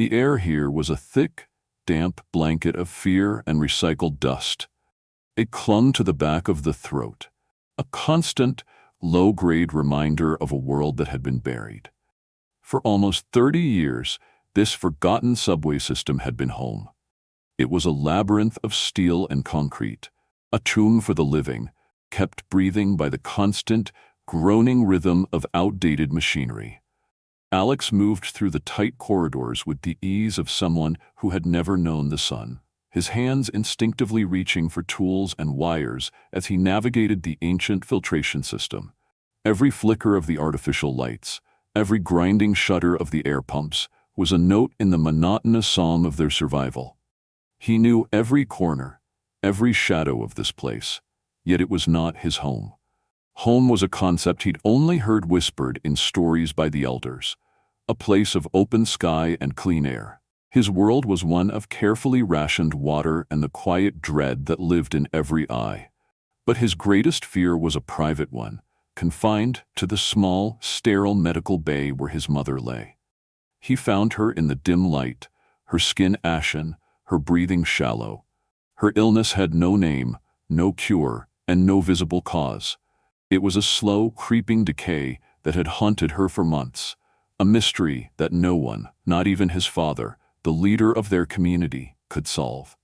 The air here was a thick, damp blanket of fear and recycled dust. It clung to the back of the throat, a constant, low-grade reminder of a world that had been buried. For almost 30 years, this forgotten subway system had been home. It was a labyrinth of steel and concrete, a tomb for the living, kept breathing by the constant, groaning rhythm of outdated machinery. Alex moved through the tight corridors with the ease of someone who had never known the sun, his hands instinctively reaching for tools and wires as he navigated the ancient filtration system. Every flicker of the artificial lights, every grinding shudder of the air pumps, was a note in the monotonous song of their survival. He knew every corner, every shadow of this place, yet it was not his home. Home was a concept he'd only heard whispered in stories by the elders, a place of open sky and clean air. His world was one of carefully rationed water and the quiet dread that lived in every eye. But his greatest fear was a private one, confined to the small, sterile medical bay where his mother lay. He found her in the dim light, her skin ashen, her breathing shallow. Her illness had no name, no cure, and no visible cause. It was a slow, creeping decay that had haunted her for months, a mystery that no one, not even his father, the leader of their community, could solve.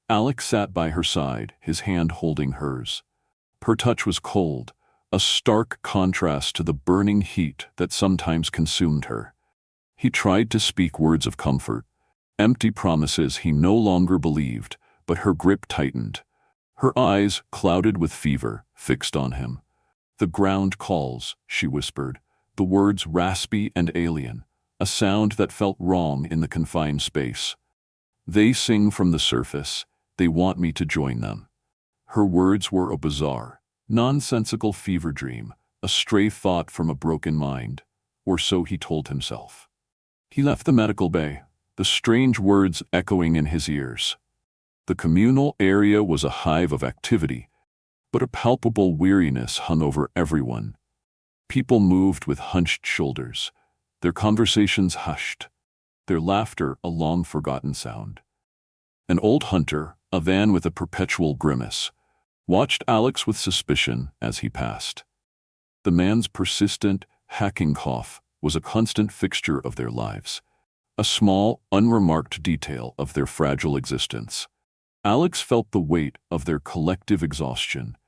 Alex sat by her side, his hand holding hers. Her touch was cold, a stark contrast to the burning heat that sometimes consumed her. He tried to speak words of comfort, empty promises he no longer believed, but her grip tightened. Her eyes, clouded with fever, fixed on him. "The ground calls," she whispered, the words raspy and alien, a sound that felt wrong in the confined space. "They sing from the surface, they want me to join them." Her words were a bizarre, nonsensical fever dream, a stray thought from a broken mind, or so he told himself. He left the medical bay, the strange words echoing in his ears. The communal area was a hive of activity, but a palpable weariness hung over everyone. People moved with hunched shoulders, their conversations hushed, their laughter a long-forgotten sound. An old hunter, a van with a perpetual grimace, watched Alex with suspicion as he passed. The man's persistent, hacking cough was a constant fixture of their lives, a small, unremarked detail of their fragile existence. Alex felt the weight of their collective exhaustion,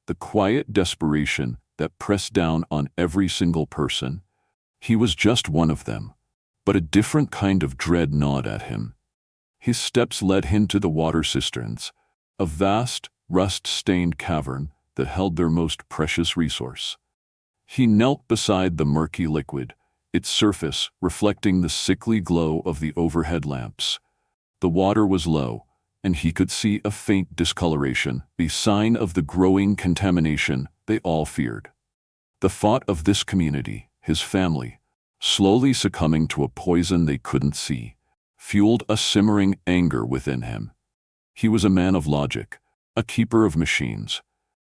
the quiet desperation that pressed down on every single person. He was just one of them, but a different kind of dread gnawed at him. His steps led him to the water cisterns, a vast, rust-stained cavern that held their most precious resource. He knelt beside the murky liquid, its surface reflecting the sickly glow of the overhead lamps. The water was low, and he could see a faint discoloration, the sign of the growing contamination they all feared. The thought of this community, his family, slowly succumbing to a poison they couldn't see, fueled a simmering anger within him. He was a man of logic, a keeper of machines.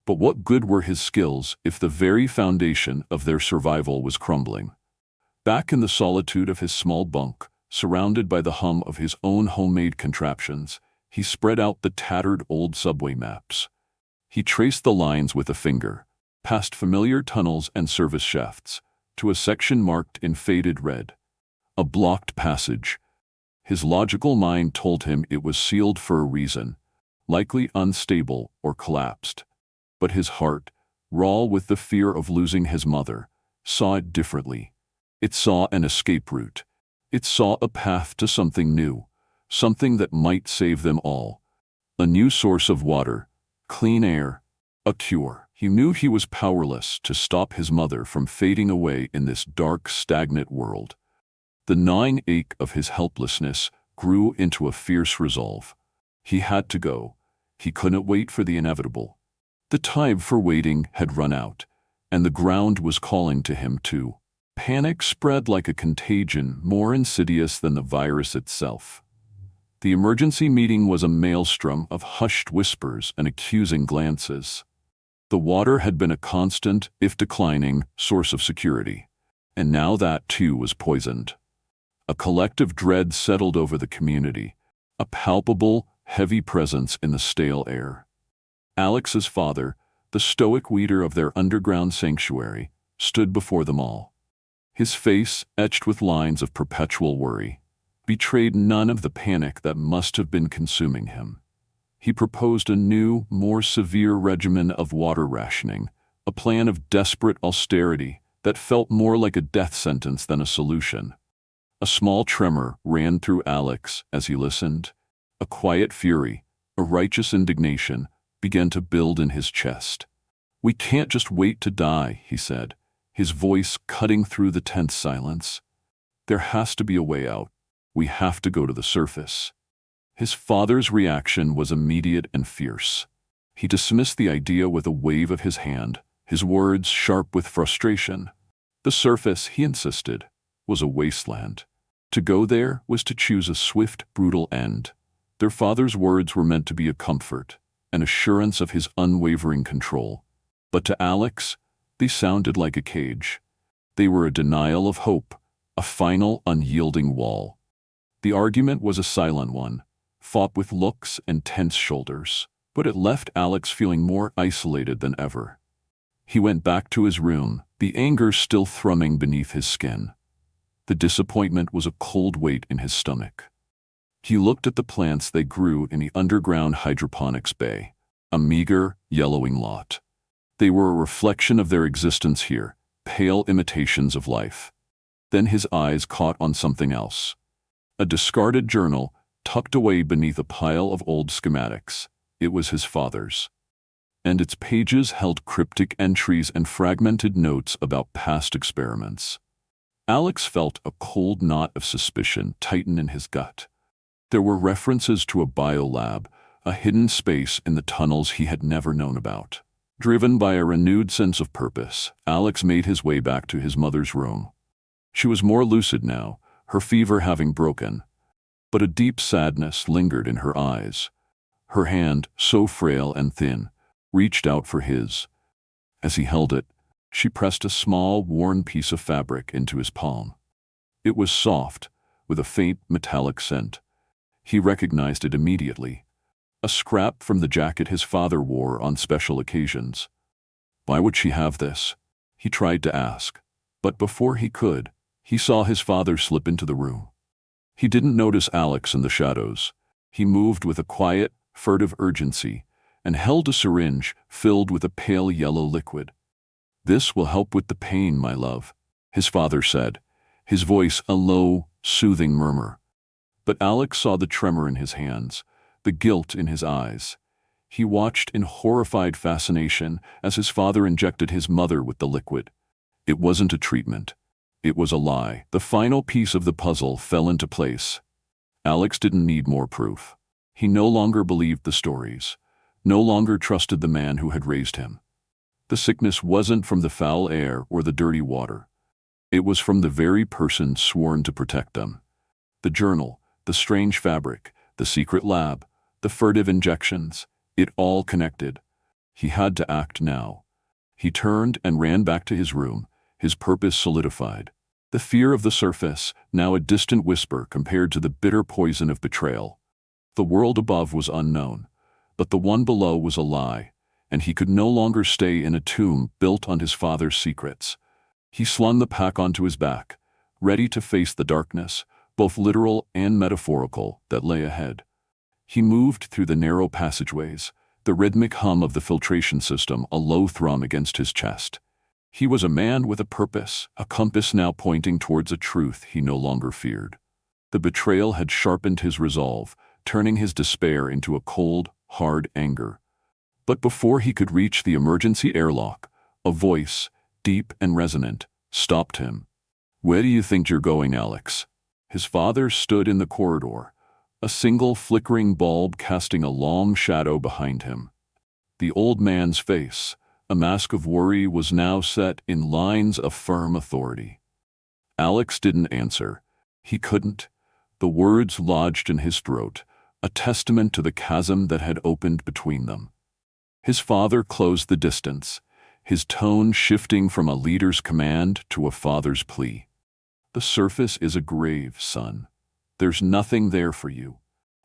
But what good were his skills if the very foundation of their survival was crumbling? Back in the solitude of his small bunk, surrounded by the hum of his own homemade contraptions, he spread out the tattered old subway maps. He traced the lines with a finger, past familiar tunnels and service shafts, to a section marked in faded red. A blocked passage. His logical mind told him it was sealed for a reason, likely unstable or collapsed. But his heart, raw with the fear of losing his mother, saw it differently. It saw an escape route. It saw a path to something new, something that might save them all. A new source of water, clean air, a cure. He knew he was powerless to stop his mother from fading away in this dark, stagnant world. The gnawing ache of his helplessness grew into a fierce resolve. He had to go. He couldn't wait for the inevitable. The time for waiting had run out, and the ground was calling to him too. Panic spread like a contagion more insidious than the virus itself. The emergency meeting was a maelstrom of hushed whispers and accusing glances. The water had been a constant, if declining, source of security, and now that too was poisoned. A collective dread settled over the community, a palpable, heavy presence in the stale air. Alex's father, the stoic leader of their underground sanctuary, stood before them all. His face, etched with lines of perpetual worry, betrayed none of the panic that must have been consuming him. He proposed a new, more severe regimen of water rationing, a plan of desperate austerity that felt more like a death sentence than a solution. A small tremor ran through Alex as he listened. A quiet fury, a righteous indignation, began to build in his chest. "We can't just wait to die," he said, his voice cutting through the tense silence. "There has to be a way out. We have to go to the surface." His father's reaction was immediate and fierce. He dismissed the idea with a wave of his hand, his words sharp with frustration. The surface, he insisted, was a wasteland. To go there was to choose a swift, brutal end. Their father's words were meant to be a comfort, an assurance of his unwavering control. But to Alex, they sounded like a cage. They were a denial of hope, a final, unyielding wall. The argument was a silent one, fought with looks and tense shoulders, but it left Alex feeling more isolated than ever. He went back to his room, the anger still thrumming beneath his skin. The disappointment was a cold weight in his stomach. He looked at the plants they grew in the underground hydroponics bay, a meager, yellowing lot. They were a reflection of their existence here, pale imitations of life. Then his eyes caught on something else. A discarded journal, tucked away beneath a pile of old schematics. It was his father's. And its pages held cryptic entries and fragmented notes about past experiments. Alex felt a cold knot of suspicion tighten in his gut. There were references to a biolab, a hidden space in the tunnels he had never known about. Driven by a renewed sense of purpose, Alex made his way back to his mother's room. She was more lucid now, her fever having broken. But a deep sadness lingered in her eyes. Her hand, so frail and thin, reached out for his. As he held it, she pressed a small, worn piece of fabric into his palm. It was soft, with a faint metallic scent. He recognized it immediately. A scrap from the jacket his father wore on special occasions. Why would she have this? He tried to ask. But before he could, he saw his father slip into the room. He didn't notice Alex in the shadows. He moved with a quiet, furtive urgency, and held a syringe filled with a pale yellow liquid. "This will help with the pain, my love," his father said, his voice a low, soothing murmur. But Alex saw the tremor in his hands, the guilt in his eyes. He watched in horrified fascination as his father injected his mother with the liquid. It wasn't a treatment. It was a lie. The final piece of the puzzle fell into place. Alex didn't need more proof. He no longer believed the stories, no longer trusted the man who had raised him. The sickness wasn't from the foul air or the dirty water. It was from the very person sworn to protect them. The journal, the strange fabric, the secret lab, the furtive injections, it all connected. He had to act now. He turned and ran back to his room, his purpose solidified. The fear of the surface, now a distant whisper compared to the bitter poison of betrayal. The world above was unknown, but the one below was a lie, and he could no longer stay in a tomb built on his father's secrets. He slung the pack onto his back, ready to face the darkness, both literal and metaphorical, that lay ahead. He moved through the narrow passageways, the rhythmic hum of the filtration system a low thrum against his chest. He was a man with a purpose, a compass now pointing towards a truth he no longer feared. The betrayal had sharpened his resolve, turning his despair into a cold, hard anger. But before he could reach the emergency airlock, a voice, deep and resonant, stopped him. "Where do you think you're going, Alex?" His father stood in the corridor, a single flickering bulb casting a long shadow behind him. The old man's face, a mask of worry, was now set in lines of firm authority. Alex didn't answer. He couldn't. The words lodged in his throat, a testament to the chasm that had opened between them. His father closed the distance, his tone shifting from a leader's command to a father's plea. The surface is a grave, son. There's nothing there for you.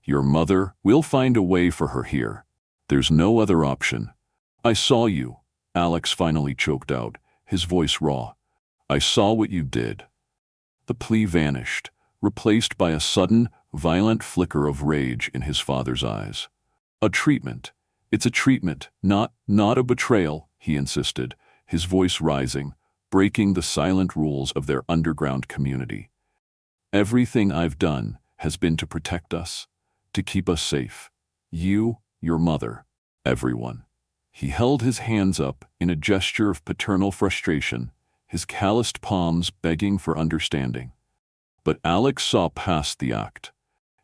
Your mother, we'll find a way for her here. There's no other option. I saw you, Alex finally choked out, his voice raw. I saw what you did. The plea vanished, replaced by a sudden, violent flicker of rage in his father's eyes. A treatment. It's a treatment, not a betrayal, he insisted, his voice rising, breaking the silent rules of their underground community. Everything I've done has been to protect us, to keep us safe. You, your mother, everyone. He held his hands up in a gesture of paternal frustration, his calloused palms begging for understanding. But Alex saw past the act.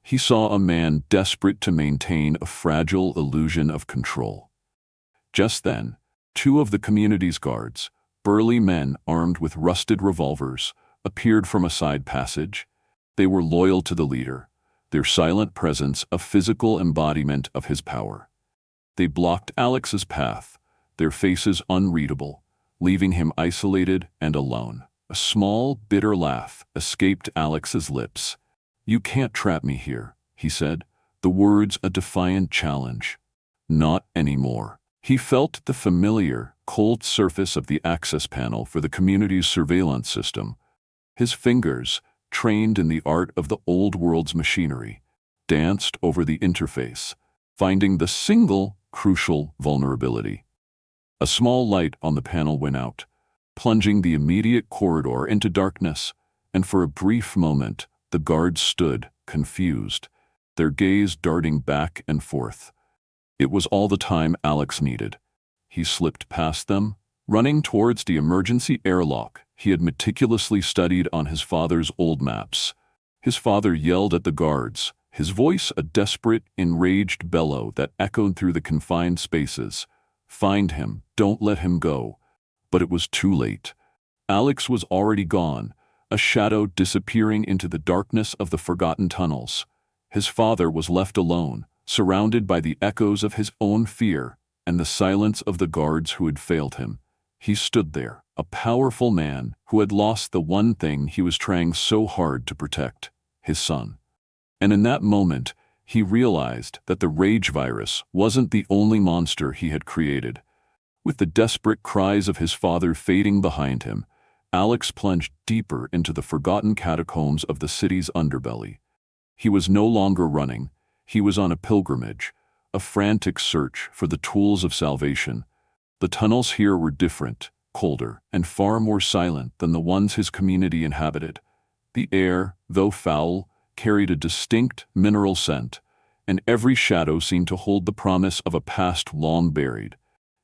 He saw a man desperate to maintain a fragile illusion of control. Just then, two of the community's guards, burly men armed with rusted revolvers, appeared from a side passage. They were loyal to the leader, their silent presence a physical embodiment of his power. They blocked Alex's path, their faces unreadable, leaving him isolated and alone. A small, bitter laugh escaped Alex's lips. You can't trap me here, he said, the words a defiant challenge. Not anymore. He felt the familiar, cold surface of the access panel for the community's surveillance system. His fingers, trained in the art of the old world's machinery, danced over the interface, finding the single, crucial vulnerability. A small light on the panel went out, plunging the immediate corridor into darkness, and for a brief moment, the guards stood, confused, their gaze darting back and forth. It was all the time Alex needed. He slipped past them, running towards the emergency airlock he had meticulously studied on his father's old maps. His father yelled at the guards, his voice a desperate, enraged bellow that echoed through the confined spaces. Find him, don't let him go. But it was too late. Alex was already gone, a shadow disappearing into the darkness of the forgotten tunnels. His father was left alone, surrounded by the echoes of his own fear and the silence of the guards who had failed him. He stood there, a powerful man who had lost the one thing he was trying so hard to protect, his son. And in that moment, he realized that the rage virus wasn't the only monster he had created. With the desperate cries of his father fading behind him, Alex plunged deeper into the forgotten catacombs of the city's underbelly. He was no longer running. He was on a pilgrimage, a frantic search for the tools of salvation. The tunnels here were different, colder, and far more silent than the ones his community inhabited. The air, though foul, carried a distinct mineral scent, and every shadow seemed to hold the promise of a past long buried.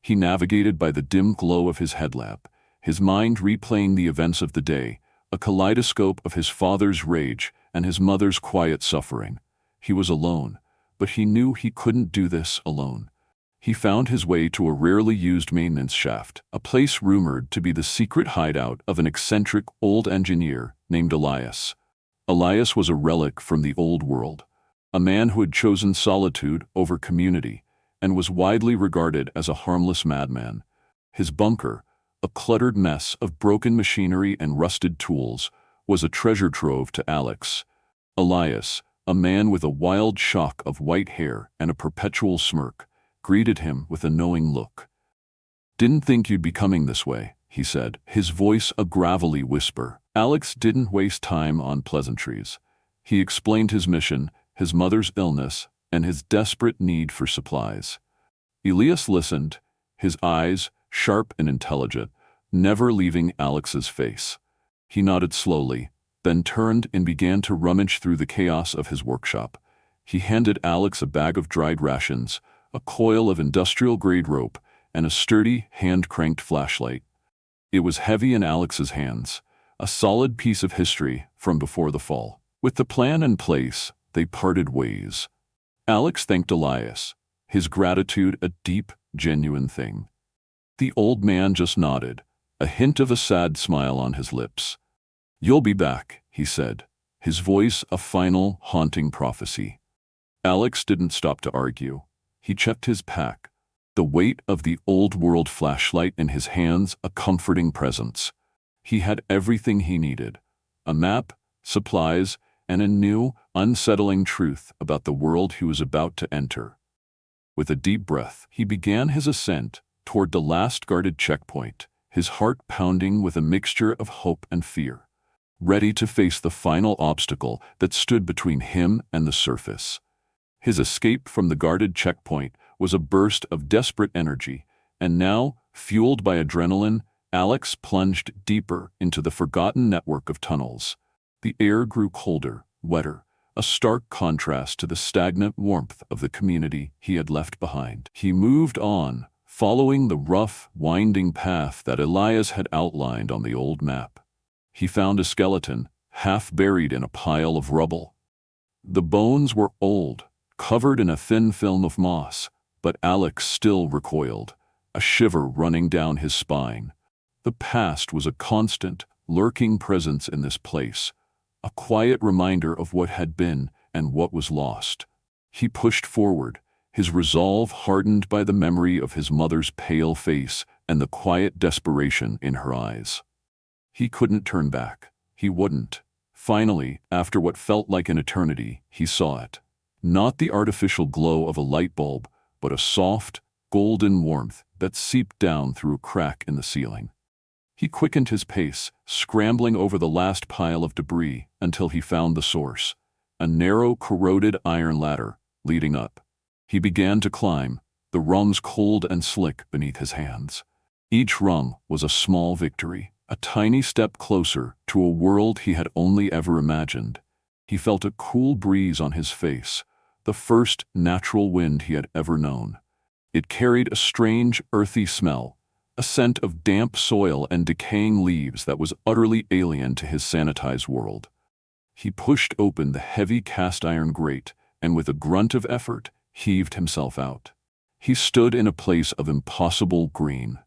He navigated by the dim glow of his headlamp, his mind replaying the events of the day, a kaleidoscope of his father's rage and his mother's quiet suffering. He was alone, but he knew he couldn't do this alone. He found his way to a rarely used maintenance shaft, a place rumored to be the secret hideout of an eccentric old engineer named Elias. Elias was a relic from the old world, a man who had chosen solitude over community and was widely regarded as a harmless madman. His bunker, a cluttered mess of broken machinery and rusted tools, was a treasure trove to Alex. Elias, a man with a wild shock of white hair and a perpetual smirk, greeted him with a knowing look. "Didn't think you'd be coming this way," he said, his voice a gravelly whisper. Alex didn't waste time on pleasantries. He explained his mission, his mother's illness, and his desperate need for supplies. Elias listened, his eyes, sharp and intelligent, never leaving Alex's face. He nodded slowly, then turned and began to rummage through the chaos of his workshop. He handed Alex a bag of dried rations, a coil of industrial-grade rope, and a sturdy, hand-cranked flashlight. It was heavy in Alex's hands, a solid piece of history from before the fall. With the plan in place, they parted ways. Alex thanked Elias, his gratitude a deep, genuine thing. The old man just nodded, a hint of a sad smile on his lips. "You'll be back," he said, his voice a final, haunting prophecy. Alex didn't stop to argue. He checked his pack, the weight of the old-world flashlight in his hands a comforting presence. He had everything he needed: a map, supplies, and a new, unsettling truth about the world he was about to enter. With a deep breath, he began his ascent toward the last guarded checkpoint, his heart pounding with a mixture of hope and fear, ready to face the final obstacle that stood between him and the surface. His escape from the guarded checkpoint was a burst of desperate energy, and now, fueled by adrenaline, Alex plunged deeper into the forgotten network of tunnels. The air grew colder, wetter, a stark contrast to the stagnant warmth of the community he had left behind. He moved on, following the rough, winding path that Elias had outlined on the old map. He found a skeleton, half buried in a pile of rubble. The bones were old, covered in a thin film of moss, but Alex still recoiled, a shiver running down his spine. The past was a constant, lurking presence in this place, a quiet reminder of what had been and what was lost. He pushed forward, his resolve hardened by the memory of his mother's pale face and the quiet desperation in her eyes. He couldn't turn back. He wouldn't. Finally, after what felt like an eternity, he saw it. Not the artificial glow of a light bulb, but a soft, golden warmth that seeped down through a crack in the ceiling. He quickened his pace, scrambling over the last pile of debris until he found the source, a narrow, corroded iron ladder leading up. He began to climb, the rungs cold and slick beneath his hands. Each rung was a small victory, a tiny step closer to a world he had only ever imagined. He felt a cool breeze on his face, the first natural wind he had ever known. It carried a strange, earthy smell, a scent of damp soil and decaying leaves that was utterly alien to his sanitized world. He pushed open the heavy cast-iron grate and with a grunt of effort heaved himself out. He stood in a place of impossible green,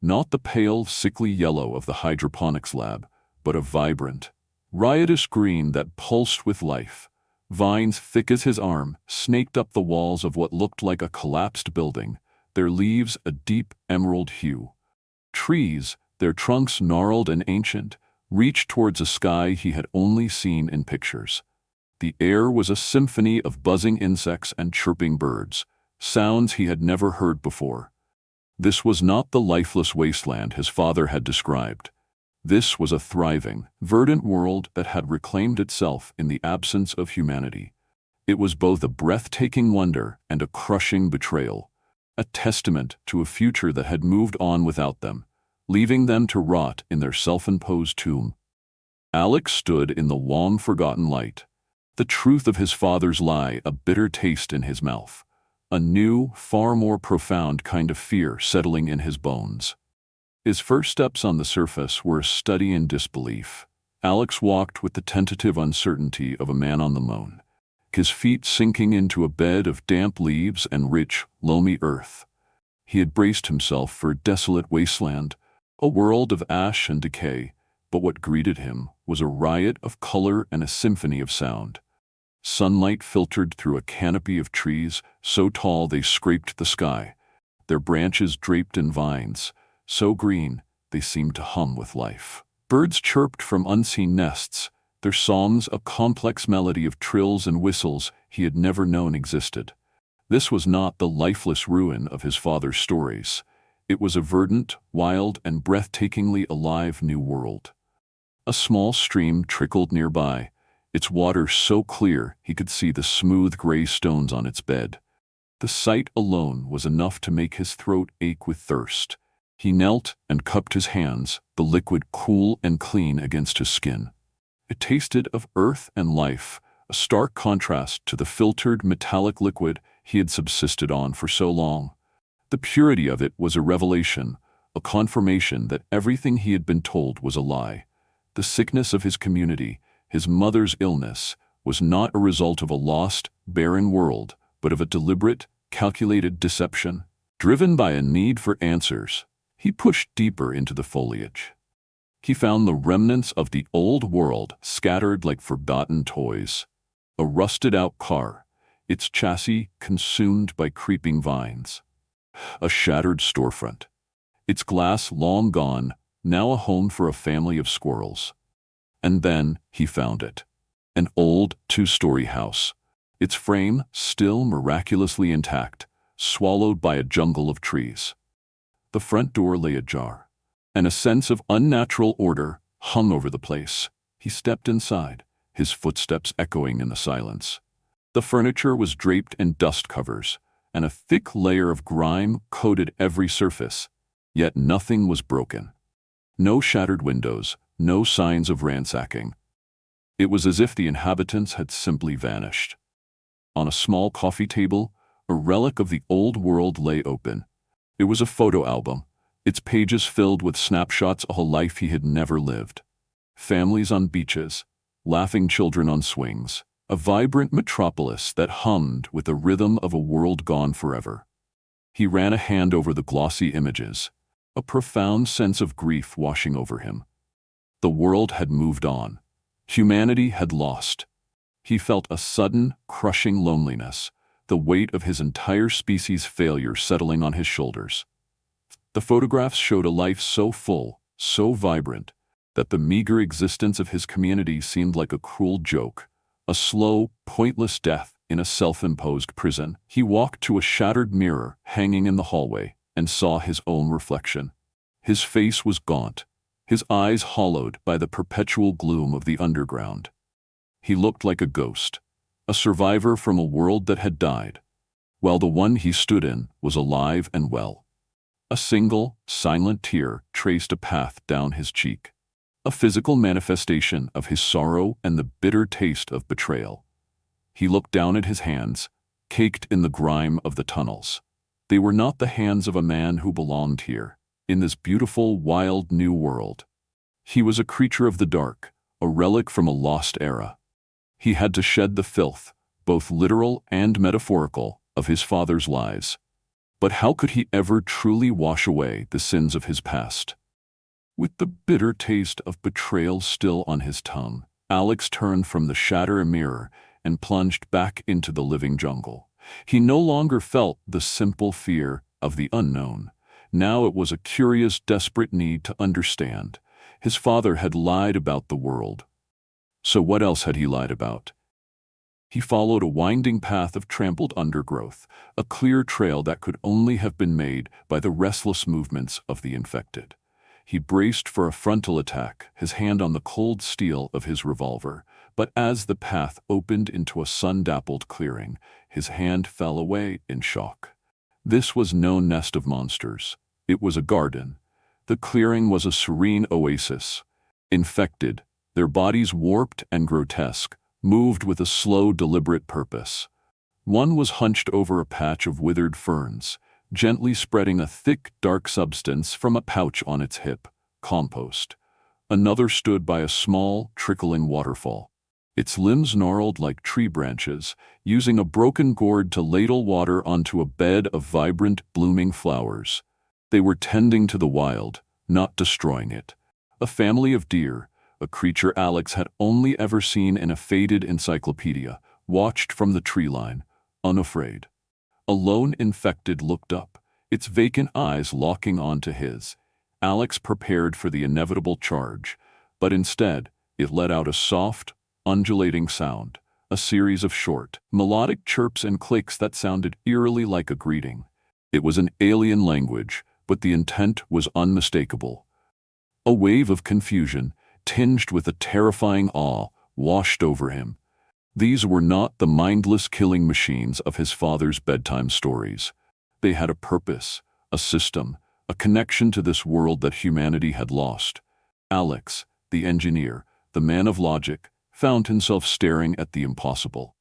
not the pale, sickly yellow of the hydroponics lab, but a vibrant, riotous green that pulsed with life. Vines thick as his arm snaked up the walls of what looked like a collapsed building, their leaves a deep emerald hue. Trees, their trunks gnarled and ancient, reached towards a sky he had only seen in pictures. The air was a symphony of buzzing insects and chirping birds, sounds he had never heard before. This was not the lifeless wasteland his father had described. This was a thriving, verdant world that had reclaimed itself in the absence of humanity. It was both a breathtaking wonder and a crushing betrayal, a testament to a future that had moved on without them, leaving them to rot in their self-imposed tomb. Alex stood in the long-forgotten light, the truth of his father's lie a bitter taste in his mouth, a new, far more profound kind of fear settling in his bones. His first steps on the surface were a study in disbelief. Alex walked with the tentative uncertainty of a man on the moon, his feet sinking into a bed of damp leaves and rich, loamy earth. He had braced himself for a desolate wasteland, a world of ash and decay, but what greeted him was a riot of color and a symphony of sound. Sunlight filtered through a canopy of trees so tall they scraped the sky, their branches draped in vines, so green they seemed to hum with life. Birds chirped from unseen nests, their songs a complex melody of trills and whistles he had never known existed. This was not the lifeless ruin of his father's stories. It was a verdant, wild, and breathtakingly alive new world. A small stream trickled nearby, its water so clear he could see the smooth gray stones on its bed. The sight alone was enough to make his throat ache with thirst. He knelt and cupped his hands, the liquid cool and clean against his skin. It tasted of earth and life, a stark contrast to the filtered metallic liquid he had subsisted on for so long. The purity of it was a revelation, a confirmation that everything he had been told was a lie. The sickness of his community, his mother's illness, was not a result of a lost, barren world, but of a deliberate, calculated deception. Driven by a need for answers, he pushed deeper into the foliage. He found the remnants of the old world scattered like forgotten toys. A rusted-out car, its chassis consumed by creeping vines. A shattered storefront, its glass long gone, now a home for a family of squirrels. And then he found it. An old two-story house. Its frame still miraculously intact, swallowed by a jungle of trees. The front door lay ajar, and a sense of unnatural order hung over the place. He stepped inside, his footsteps echoing in the silence. The furniture was draped in dust covers, and a thick layer of grime coated every surface, yet nothing was broken. No shattered windows, no signs of ransacking. It was as if the inhabitants had simply vanished. On a small coffee table, a relic of the old world lay open. It was a photo album, its pages filled with snapshots of a life he had never lived. Families on beaches, laughing children on swings, a vibrant metropolis that hummed with the rhythm of a world gone forever. He ran a hand over the glossy images, a profound sense of grief washing over him. The world had moved on. Humanity had lost. He felt a sudden, crushing loneliness, the weight of his entire species' failure settling on his shoulders. The photographs showed a life so full, so vibrant, that the meager existence of his community seemed like a cruel joke, a slow, pointless death in a self-imposed prison. He walked to a shattered mirror hanging in the hallway and saw his own reflection. His face was gaunt, his eyes hollowed by the perpetual gloom of the underground. He looked like a ghost, a survivor from a world that had died, while the one he stood in was alive and well. A single, silent tear traced a path down his cheek, a physical manifestation of his sorrow and the bitter taste of betrayal. He looked down at his hands, caked in the grime of the tunnels. They were not the hands of a man who belonged here, in this beautiful, wild new world. He was a creature of the dark, a relic from a lost era. He had to shed the filth, both literal and metaphorical, of his father's lies. But how could he ever truly wash away the sins of his past? With the bitter taste of betrayal still on his tongue, Alex turned from the shattered mirror and plunged back into the living jungle. He no longer felt the simple fear of the unknown. Now it was a curious, desperate need to understand. His father had lied about the world. So what else had he lied about? He followed a winding path of trampled undergrowth, a clear trail that could only have been made by the restless movements of the infected. He braced for a frontal attack, his hand on the cold steel of his revolver, but as the path opened into a sun-dappled clearing, his hand fell away in shock. This was no nest of monsters. It was a garden. The clearing was a serene oasis. Infected, their bodies warped and grotesque, moved with a slow, deliberate purpose. One was hunched over a patch of withered ferns, gently spreading a thick, dark substance from a pouch on its hip, compost. Another stood by a small, trickling waterfall. Its limbs gnarled like tree branches, using a broken gourd to ladle water onto a bed of vibrant, blooming flowers. They were tending to the wild, not destroying it. A family of deer, a creature Alex had only ever seen in a faded encyclopedia, watched from the tree line, unafraid. A lone infected looked up, its vacant eyes locking onto his. Alex prepared for the inevitable charge, but instead, it let out a soft, undulating sound, a series of short, melodic chirps and clicks that sounded eerily like a greeting. It was an alien language, but the intent was unmistakable. A wave of confusion, tinged with a terrifying awe, washed over him. These were not the mindless killing machines of his father's bedtime stories. They had a purpose, a system, a connection to this world that humanity had lost. Alex, the engineer, the man of logic, found himself staring at the impossible.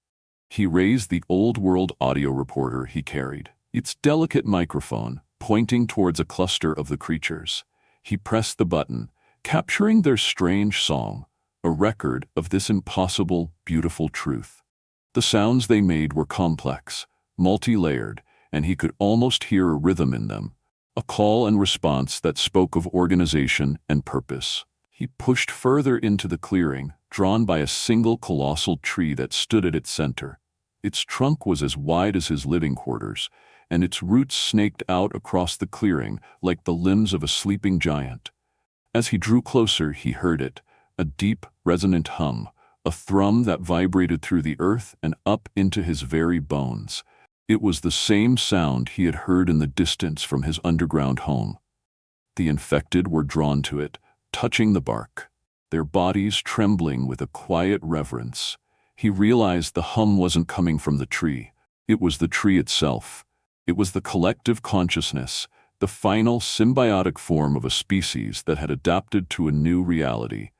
He raised the old-world audio recorder he carried, its delicate microphone pointing towards a cluster of the creatures. He pressed the button, capturing their strange song, a record of this impossible, beautiful truth. The sounds they made were complex, multi-layered, and he could almost hear a rhythm in them, a call and response that spoke of organization and purpose. He pushed further into the clearing, drawn by a single colossal tree that stood at its center. Its trunk was as wide as his living quarters, and its roots snaked out across the clearing like the limbs of a sleeping giant. As he drew closer, he heard it, a deep, resonant hum, a thrum that vibrated through the earth and up into his very bones. It was the same sound he had heard in the distance from his underground home. The infected were drawn to it, touching the bark, their bodies trembling with a quiet reverence. He realized the hum wasn't coming from the tree. It was the tree itself. It was the collective consciousness, the final symbiotic form of a species that had adapted to a new reality.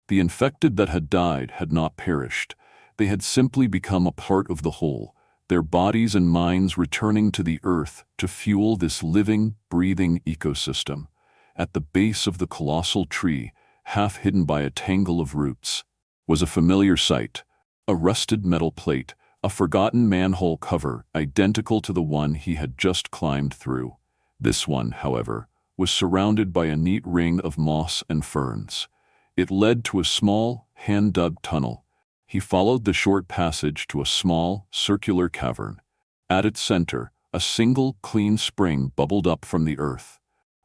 The infected that had died had not perished. They had simply become a part of the whole, their bodies and minds returning to the earth to fuel this living, breathing ecosystem. At the base of the colossal tree, half hidden by a tangle of roots, was a familiar sight, a rusted metal plate, a forgotten manhole cover identical to the one he had just climbed through. This one, however, was surrounded by a neat ring of moss and ferns. It led to a small, hand-dug tunnel. He followed the short passage to a small, circular cavern. At its center, a single, clean spring bubbled up from the earth.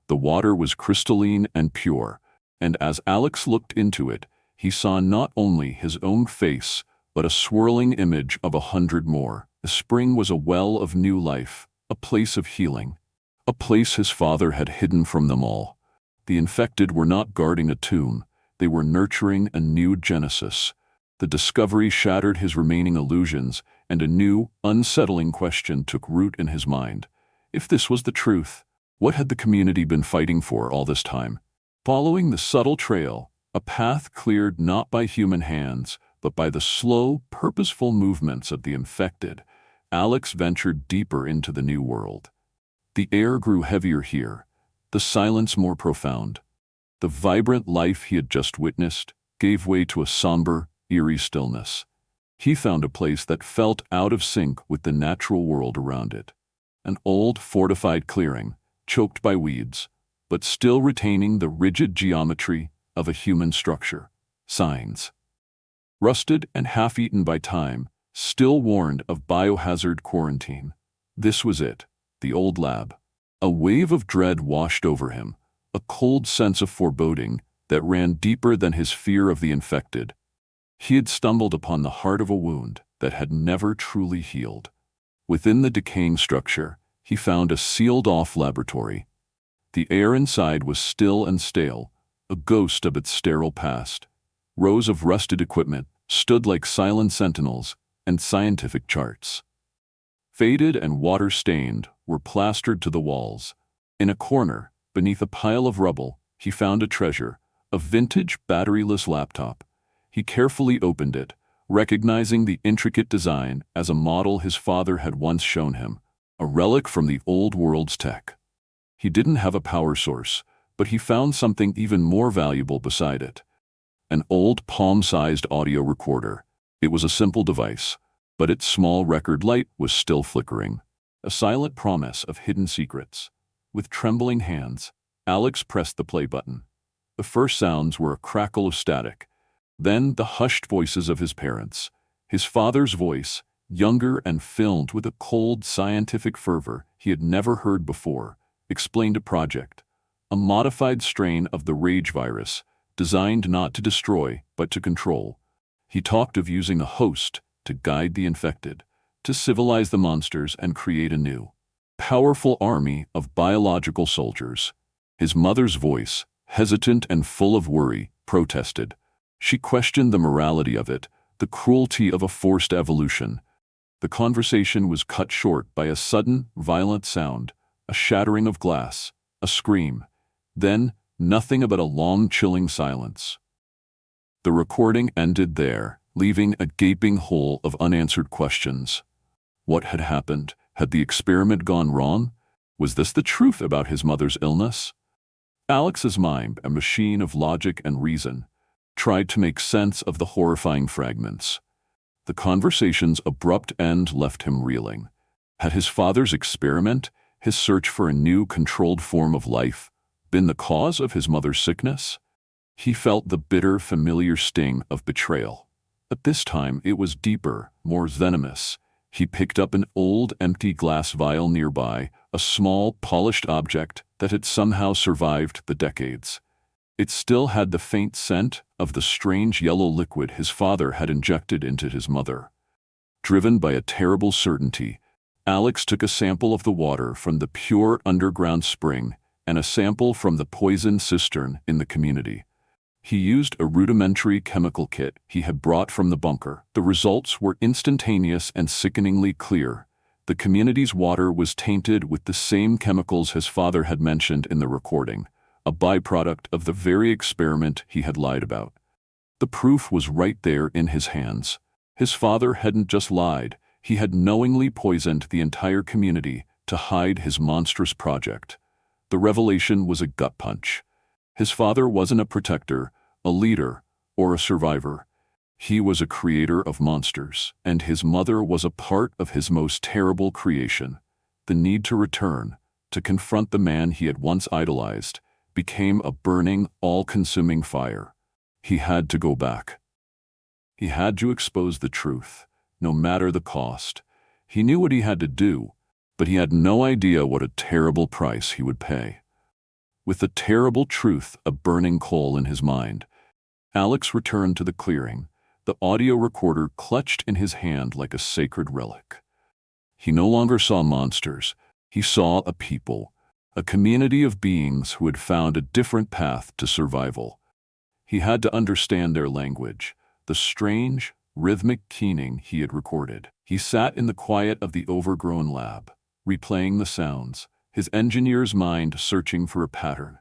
The water was crystalline and pure, and as Alex looked into it, he saw not only his own face, but a swirling image of 100 more. The spring was a well of new life, a place of healing, a place his father had hidden from them all. The infected were not guarding a tomb, they were nurturing a new genesis. The discovery shattered his remaining illusions, and a new, unsettling question took root in his mind. If this was the truth, what had the community been fighting for all this time? Following the subtle trail, a path cleared not by human hands, but by the slow, purposeful movements of the infected, Alex ventured deeper into the new world. The air grew heavier here, the silence more profound. The vibrant life he had just witnessed gave way to a somber, eerie stillness. He found a place that felt out of sync with the natural world around it. An old, fortified clearing, choked by weeds, but still retaining the rigid geometry of a human structure. Signs, rusted and half-eaten by time, still warned of biohazard quarantine. This was it, the old lab. A wave of dread washed over him, a cold sense of foreboding that ran deeper than his fear of the infected. He had stumbled upon the heart of a wound that had never truly healed. Within the decaying structure, he found a sealed-off laboratory. The air inside was still and stale, a ghost of its sterile past. Rows of rusted equipment stood like silent sentinels, and scientific charts, faded and water-stained, were plastered to the walls. In a corner, beneath a pile of rubble, he found a treasure, a vintage batteryless laptop. He carefully opened it, recognizing the intricate design as a model his father had once shown him, a relic from the old world's tech. He didn't have a power source, but he found something even more valuable beside it. An old palm-sized audio recorder. It was a simple device, but its small record light was still flickering, a silent promise of hidden secrets. With trembling hands, Alex pressed the play button. The first sounds were a crackle of static, then the hushed voices of his parents. His father's voice, younger and filled with a cold scientific fervor he had never heard before, explained a project, a modified strain of the rage virus, designed not to destroy, but to control. He talked of using a host to guide the infected, to civilize the monsters and create a new, powerful army of biological soldiers. His mother's voice, hesitant and full of worry, protested. She questioned the morality of it, the cruelty of a forced evolution. The conversation was cut short by a sudden, violent sound, a shattering of glass, a scream. Then, nothing but a long, chilling silence. The recording ended there, leaving a gaping hole of unanswered questions. What had happened? Had the experiment gone wrong? Was this the truth about his mother's illness? Alex's mind, a machine of logic and reason, tried to make sense of the horrifying fragments. The conversation's abrupt end left him reeling. Had his father's experiment, his search for a new controlled form of life, been the cause of his mother's sickness? He felt the bitter, familiar sting of betrayal. But this time it was deeper, more venomous. He picked up an old, empty glass vial nearby, a small, polished object that had somehow survived the decades. It still had the faint scent of the strange yellow liquid his father had injected into his mother. Driven by a terrible certainty, Alex took a sample of the water from the pure underground spring and a sample from the poison cistern in the community. He used a rudimentary chemical kit he had brought from the bunker. The results were instantaneous and sickeningly clear. The community's water was tainted with the same chemicals his father had mentioned in the recording, a byproduct of the very experiment he had lied about. The proof was right there in his hands. His father hadn't just lied, he had knowingly poisoned the entire community to hide his monstrous project. The revelation was a gut punch. His father wasn't a protector, a leader, or a survivor. He was a creator of monsters, and his mother was a part of his most terrible creation. The need to return, to confront the man he had once idolized, became a burning, all-consuming fire. He had to go back. He had to expose the truth, no matter the cost. He knew what he had to do, but he had no idea what a terrible price he would pay. With the terrible truth a burning coal in his mind, Alex returned to the clearing, the audio recorder clutched in his hand like a sacred relic. He no longer saw monsters, he saw a people, a community of beings who had found a different path to survival. He had to understand their language, the strange, rhythmic keening he had recorded. He sat in the quiet of the overgrown lab, replaying the sounds, his engineer's mind searching for a pattern.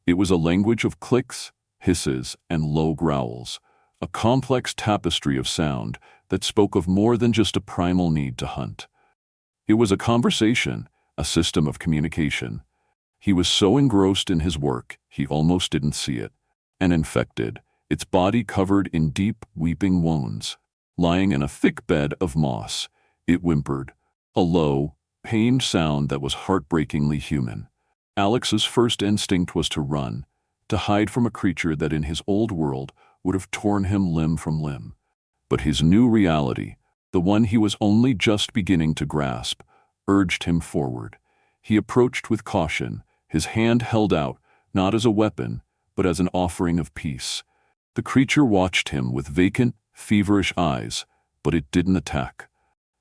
It was a language of clicks, hisses, and low growls, a complex tapestry of sound that spoke of more than just a primal need to hunt. It was a conversation, a system of communication. He was so engrossed in his work, he almost didn't see it. And infected, its body covered in deep, weeping wounds, lying in a thick bed of moss, it whimpered, a low, pained sound that was heartbreakingly human. Alex's first instinct was to run, to hide from a creature that in his old world would have torn him limb from limb. But his new reality, the one he was only just beginning to grasp, urged him forward. He approached with caution, his hand held out, not as a weapon, but as an offering of peace. The creature watched him with vacant, feverish eyes, but it didn't attack.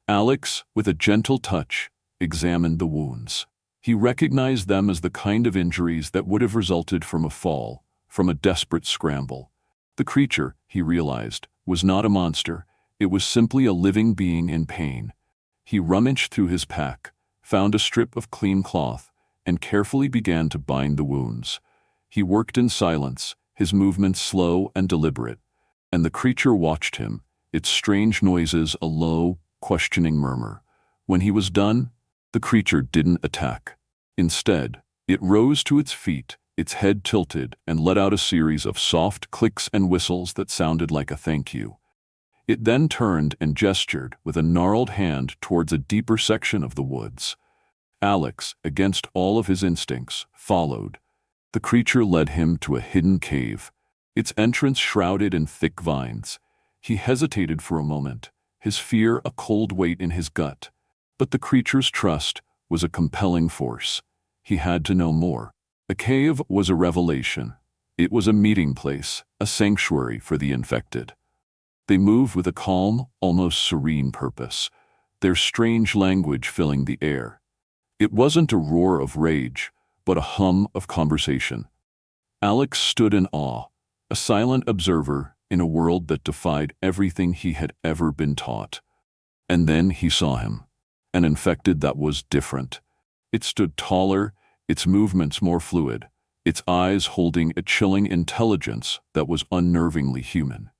Alex, with a gentle touch, examined the wounds. He recognized them as the kind of injuries that would have resulted from a fall, from a desperate scramble. The creature, he realized, was not a monster, it was simply a living being in pain. He rummaged through his pack, found a strip of clean cloth, and carefully began to bind the wounds. He worked in silence, his movements slow and deliberate, and the creature watched him, its strange noises a low, questioning murmur. When he was done, the creature didn't attack. Instead, it rose to its feet, its head tilted, and let out a series of soft clicks and whistles that sounded like a thank you. It then turned and gestured with a gnarled hand towards a deeper section of the woods. Alex, against all of his instincts, followed. The creature led him to a hidden cave, its entrance shrouded in thick vines. He hesitated for a moment, his fear a cold weight in his gut. But the creature's trust was a compelling force. He had to know more. The cave was a revelation. It was a meeting place, a sanctuary for the infected. They moved with a calm, almost serene purpose, their strange language filling the air. It wasn't a roar of rage, but a hum of conversation. Alex stood in awe, a silent observer in a world that defied everything he had ever been taught. And then he saw him. An infected that was different. It stood taller, its movements more fluid, its eyes holding a chilling intelligence that was unnervingly human.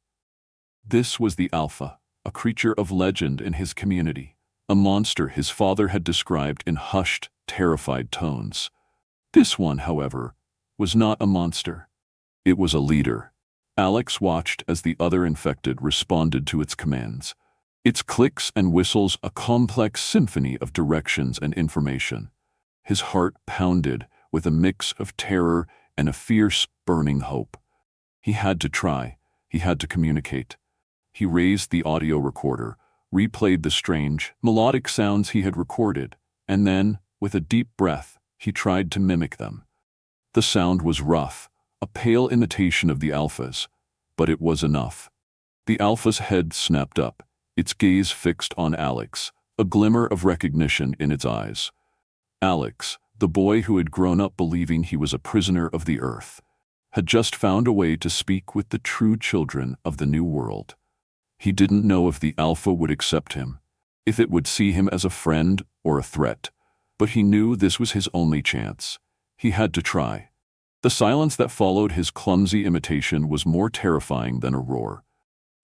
This was the Alpha, a creature of legend in his community, a monster his father had described in hushed, terrified tones. This one, however, was not a monster. It was a leader. Alex watched as the other infected responded to its commands. Its clicks and whistles a complex symphony of directions and information. His heart pounded with a mix of terror and a fierce, burning hope. He had to try. He had to communicate. He raised the audio recorder, replayed the strange, melodic sounds he had recorded, and then, with a deep breath, he tried to mimic them. The sound was rough, a pale imitation of the Alpha's, but it was enough. The Alpha's head snapped up, its gaze fixed on Alex, a glimmer of recognition in its eyes. Alex, the boy who had grown up believing he was a prisoner of the earth, had just found a way to speak with the true children of the new world. He didn't know if the Alpha would accept him, if it would see him as a friend or a threat, but he knew this was his only chance. He had to try. The silence that followed his clumsy imitation was more terrifying than a roar.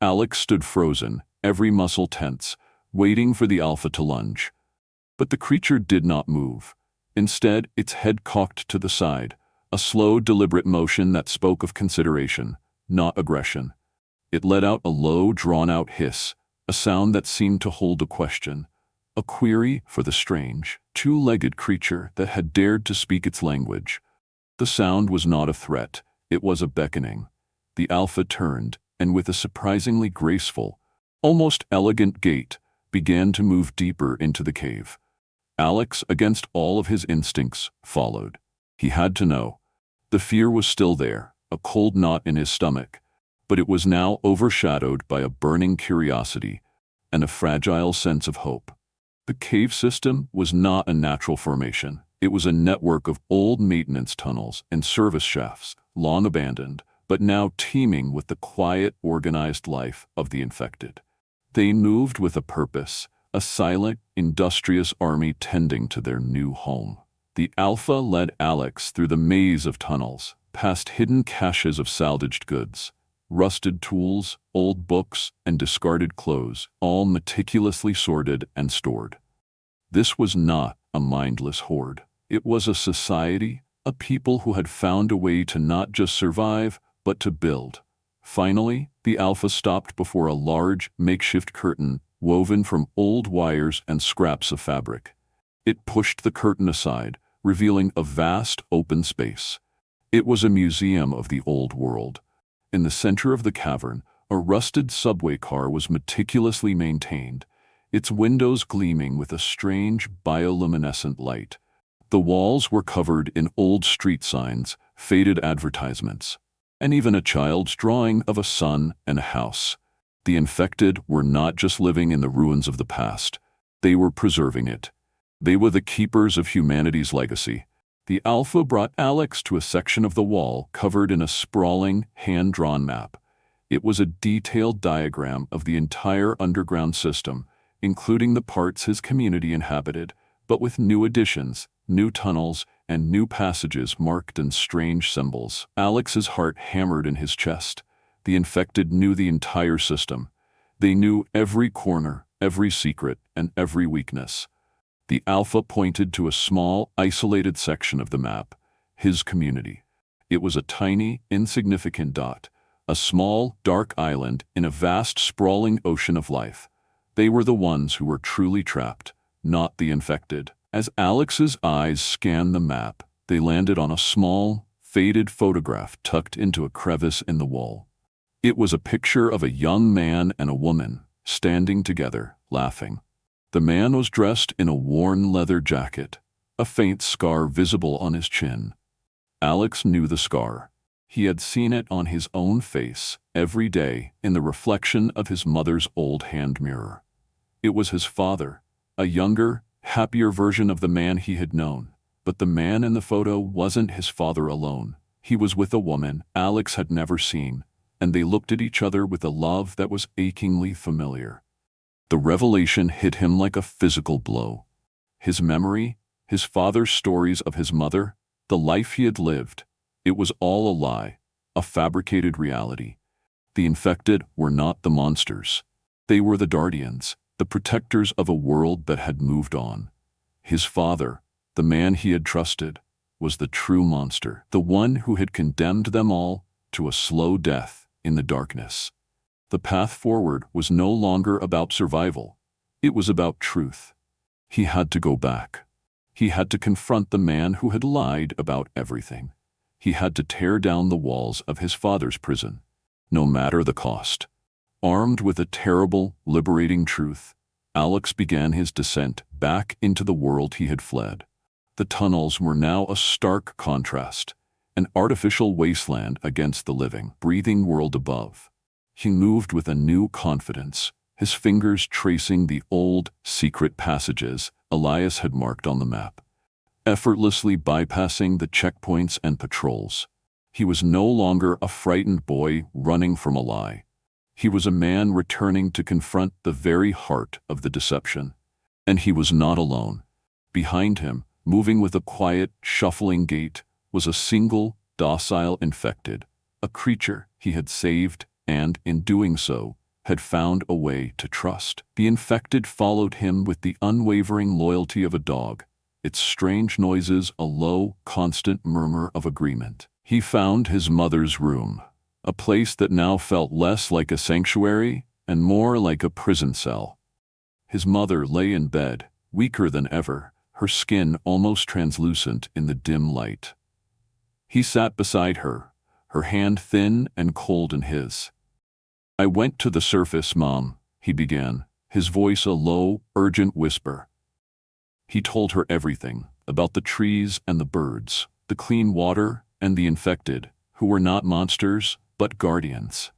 Alex stood frozen, every muscle tense, waiting for the Alpha to lunge. But the creature did not move. Instead, its head cocked to the side, a slow, deliberate motion that spoke of consideration, not aggression. It let out a low, drawn-out hiss, a sound that seemed to hold a question, a query for the strange, two-legged creature that had dared to speak its language. The sound was not a threat, it was a beckoning. The Alpha turned, and with a surprisingly graceful, almost elegant gait, began to move deeper into the cave. Alex, against all of his instincts, followed. He had to know. The fear was still there, a cold knot in his stomach, but it was now overshadowed by a burning curiosity and a fragile sense of hope. The cave system was not a natural formation. It was a network of old maintenance tunnels and service shafts, long abandoned, but now teeming with the quiet, organized life of the infected. They moved with a purpose, a silent, industrious army tending to their new home. The Alpha led Alex through the maze of tunnels, past hidden caches of salvaged goods, rusted tools, old books, and discarded clothes, all meticulously sorted and stored. This was not a mindless horde. It was a society, a people who had found a way to not just survive, but to build. Finally, the Alpha stopped before a large, makeshift curtain woven from old wires and scraps of fabric. It pushed the curtain aside, revealing a vast, open space. It was a museum of the old world. In the center of the cavern, a rusted subway car was meticulously maintained, its windows gleaming with a strange bioluminescent light. The walls were covered in old street signs, faded advertisements, and even a child's drawing of a sun and a house. The infected were not just living in the ruins of the past, they were preserving it. They were the keepers of humanity's legacy. The Alpha brought Alex to a section of the wall covered in a sprawling, hand-drawn map. It was a detailed diagram of the entire underground system, including the parts his community inhabited, but with new additions, new tunnels, and new passages marked in strange symbols. Alex's heart hammered in his chest. The infected knew the entire system. They knew every corner, every secret, and every weakness. The Alpha pointed to a small, isolated section of the map, his community. It was a tiny, insignificant dot, a small, dark island in a vast, sprawling ocean of life. They were the ones who were truly trapped, not the infected. As Alex's eyes scanned the map, they landed on a small, faded photograph tucked into a crevice in the wall. It was a picture of a young man and a woman, standing together, laughing. The man was dressed in a worn leather jacket, a faint scar visible on his chin. Alex knew the scar. He had seen it on his own face every day in the reflection of his mother's old hand mirror. It was his father, a younger, happier version of the man he had known. But the man in the photo wasn't his father alone. He was with a woman Alex had never seen, and they looked at each other with a love that was achingly familiar. The revelation hit him like a physical blow. His memory, his father's stories of his mother, the life he had lived, it was all a lie, a fabricated reality. The infected were not the monsters. They were the guardians, the protectors of a world that had moved on. His father, the man he had trusted, was the true monster, the one who had condemned them all to a slow death in the darkness. The path forward was no longer about survival. It was about truth. He had to go back. He had to confront the man who had lied about everything. He had to tear down the walls of his father's prison, no matter the cost. Armed with a terrible, liberating truth, Alex began his descent back into the world he had fled. The tunnels were now a stark contrast, an artificial wasteland against the living, breathing world above. He moved with a new confidence, his fingers tracing the old, secret passages Elias had marked on the map, effortlessly bypassing the checkpoints and patrols. He was no longer a frightened boy running from a lie. He was a man returning to confront the very heart of the deception. And he was not alone. Behind him, moving with a quiet, shuffling gait, was a single, docile infected, a creature he had saved and, in doing so, had found a way to trust. The infected followed him with the unwavering loyalty of a dog, its strange noises a low, constant murmur of agreement. He found his mother's room, a place that now felt less like a sanctuary and more like a prison cell. His mother lay in bed, weaker than ever, her skin almost translucent in the dim light. He sat beside her, her hand thin and cold in his. "I went to the surface, Mom," he began, his voice a low, urgent whisper. He told her everything, about the trees and the birds, the clean water and the infected, who were not monsters, but guardians.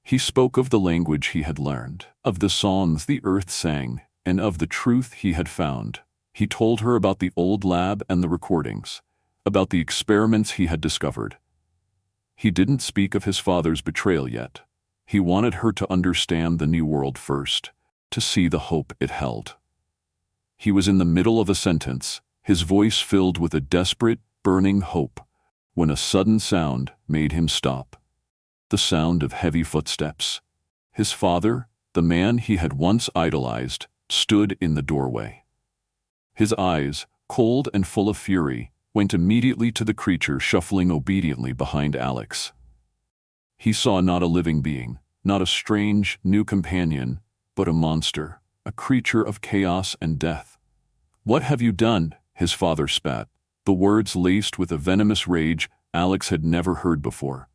He spoke of the language he had learned, of the songs the earth sang, and of the truth he had found. He told her about the old lab and the recordings, about the experiments he had discovered. He didn't speak of his father's betrayal yet. He wanted her to understand the new world first, to see the hope it held. He was in the middle of a sentence, his voice filled with a desperate, burning hope, when a sudden sound made him stop. The sound of heavy footsteps. His father, the man he had once idolized, stood in the doorway. His eyes, cold and full of fury, went immediately to the creature shuffling obediently behind Alex. He saw not a living being, not a strange, new companion, but a monster, a creature of chaos and death. "What have you done?" his father spat, the words laced with a venomous rage Alex had never heard before.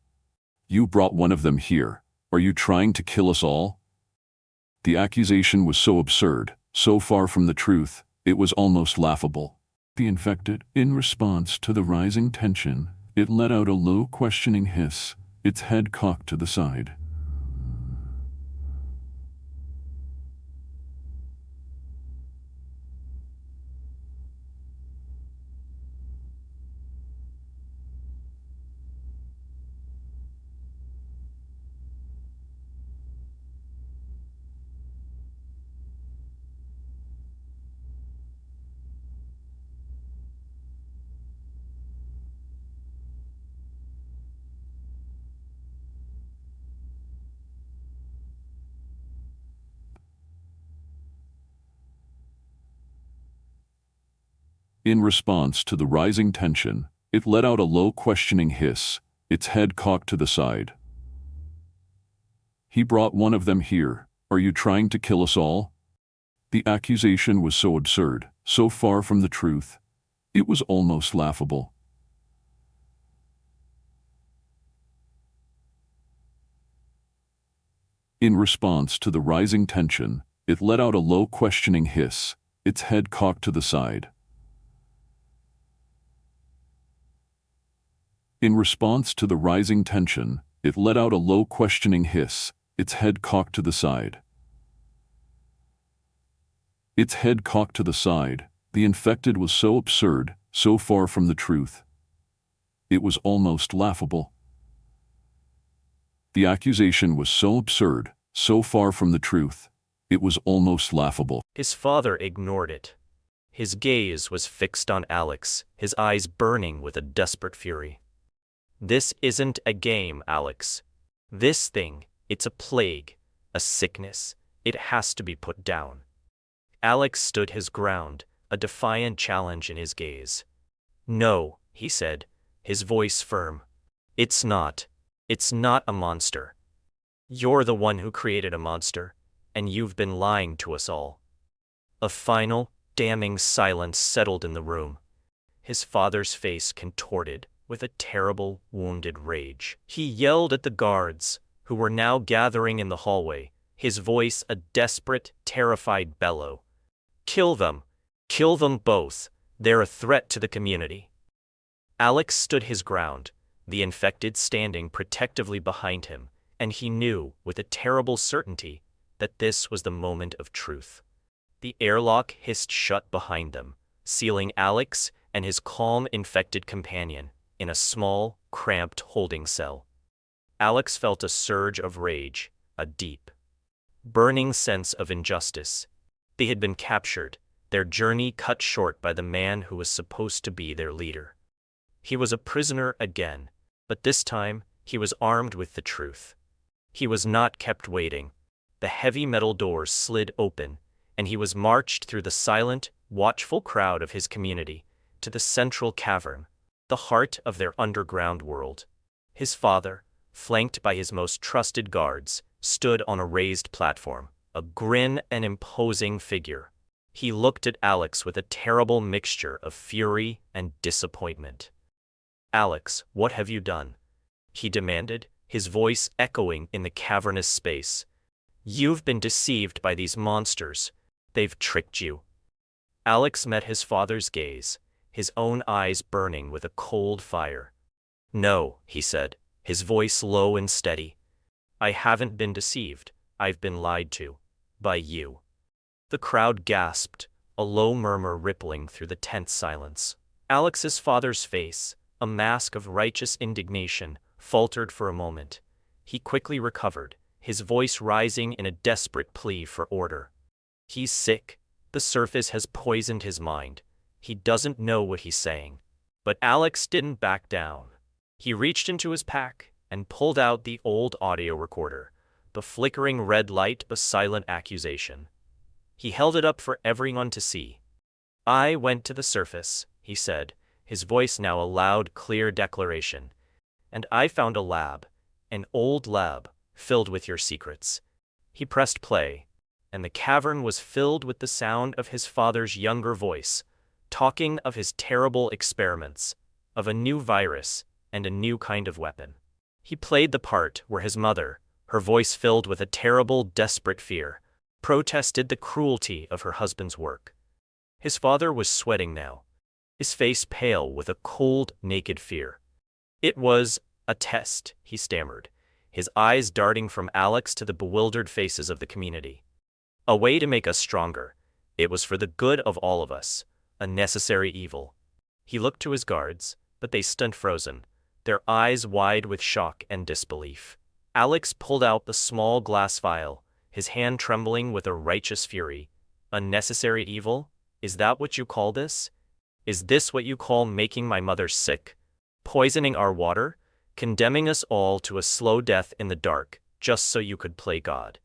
"You brought one of them here. Are you trying to kill us all?" The accusation was so absurd, so far from the truth, it was almost laughable. The infected, in response to the rising tension, it let out a low, questioning hiss, its head cocked to the side. In response to the rising tension, it let out a low, questioning hiss, its head cocked to the side. "He brought one of them here. Are you trying to kill us all?" The accusation was so absurd, so far from the truth, it was almost laughable. In response to the rising tension, it let out a low, questioning hiss, its head cocked to the side. In response to the rising tension, it let out a low, questioning hiss, its head cocked to the side. Its head cocked to the side, the infected was so absurd, so far from the truth. It was almost laughable. The accusation was so absurd, so far from the truth, it was almost laughable. His father ignored it. His gaze was fixed on Alex, his eyes burning with a desperate fury. "This isn't a game, Alex. This thing, it's a plague, a sickness. It has to be put down." Alex stood his ground, a defiant challenge in his gaze. "No," he said, his voice firm. It's not a monster. You're the one who created a monster, and you've been lying to us all." A final, damning silence settled in the room. His father's face contorted with a terrible, wounded rage. He yelled at the guards, who were now gathering in the hallway, his voice a desperate, terrified bellow. "Kill them! Kill them both! They're a threat to the community." Alex stood his ground, the infected standing protectively behind him, and he knew, with a terrible certainty, that this was the moment of truth. The airlock hissed shut behind them, sealing Alex and his calm, infected companion in a small, cramped holding cell. Alex felt a surge of rage, a deep, burning sense of injustice. They had been captured, their journey cut short by the man who was supposed to be their leader. He was a prisoner again, but this time he was armed with the truth. He was not kept waiting. The heavy metal doors slid open, and he was marched through the silent, watchful crowd of his community to the central cavern, the heart of their underground world. His father, flanked by his most trusted guards, stood on a raised platform, a grim and imposing figure. He looked at Alex with a terrible mixture of fury and disappointment. "Alex, what have you done?" he demanded, his voice echoing in the cavernous space. "You've been deceived by these monsters. They've tricked you." Alex met his father's gaze, his own eyes burning with a cold fire. "No," he said, his voice low and steady. "I haven't been deceived. I've been lied to. By you." The crowd gasped, a low murmur rippling through the tense silence. Alex's father's face, a mask of righteous indignation, faltered for a moment. He quickly recovered, his voice rising in a desperate plea for order. "He's sick. The surface has poisoned his mind. He doesn't know what he's saying." But Alex didn't back down. He reached into his pack and pulled out the old audio recorder, the flickering red light a silent accusation. He held it up for everyone to see. "I went to the surface," he said, his voice now a loud, clear declaration. "And I found a lab, an old lab, filled with your secrets." He pressed play, and the cavern was filled with the sound of his father's younger voice, talking of his terrible experiments, of a new virus and a new kind of weapon. He played the part where his mother, her voice filled with a terrible, desperate fear, protested the cruelty of her husband's work. His father was sweating now, his face pale with a cold, naked fear. "It was a test," he stammered, his eyes darting from Alex to the bewildered faces of the community. "A way to make us stronger. It was for the good of all of us, a necessary evil." He looked to his guards, but they stood frozen, their eyes wide with shock and disbelief. Alex pulled out the small glass vial, his hand trembling with a righteous fury. "A necessary evil? Is that what you call this? Is this what you call making my mother sick? Poisoning our water? Condemning us all to a slow death in the dark, just so you could play God?"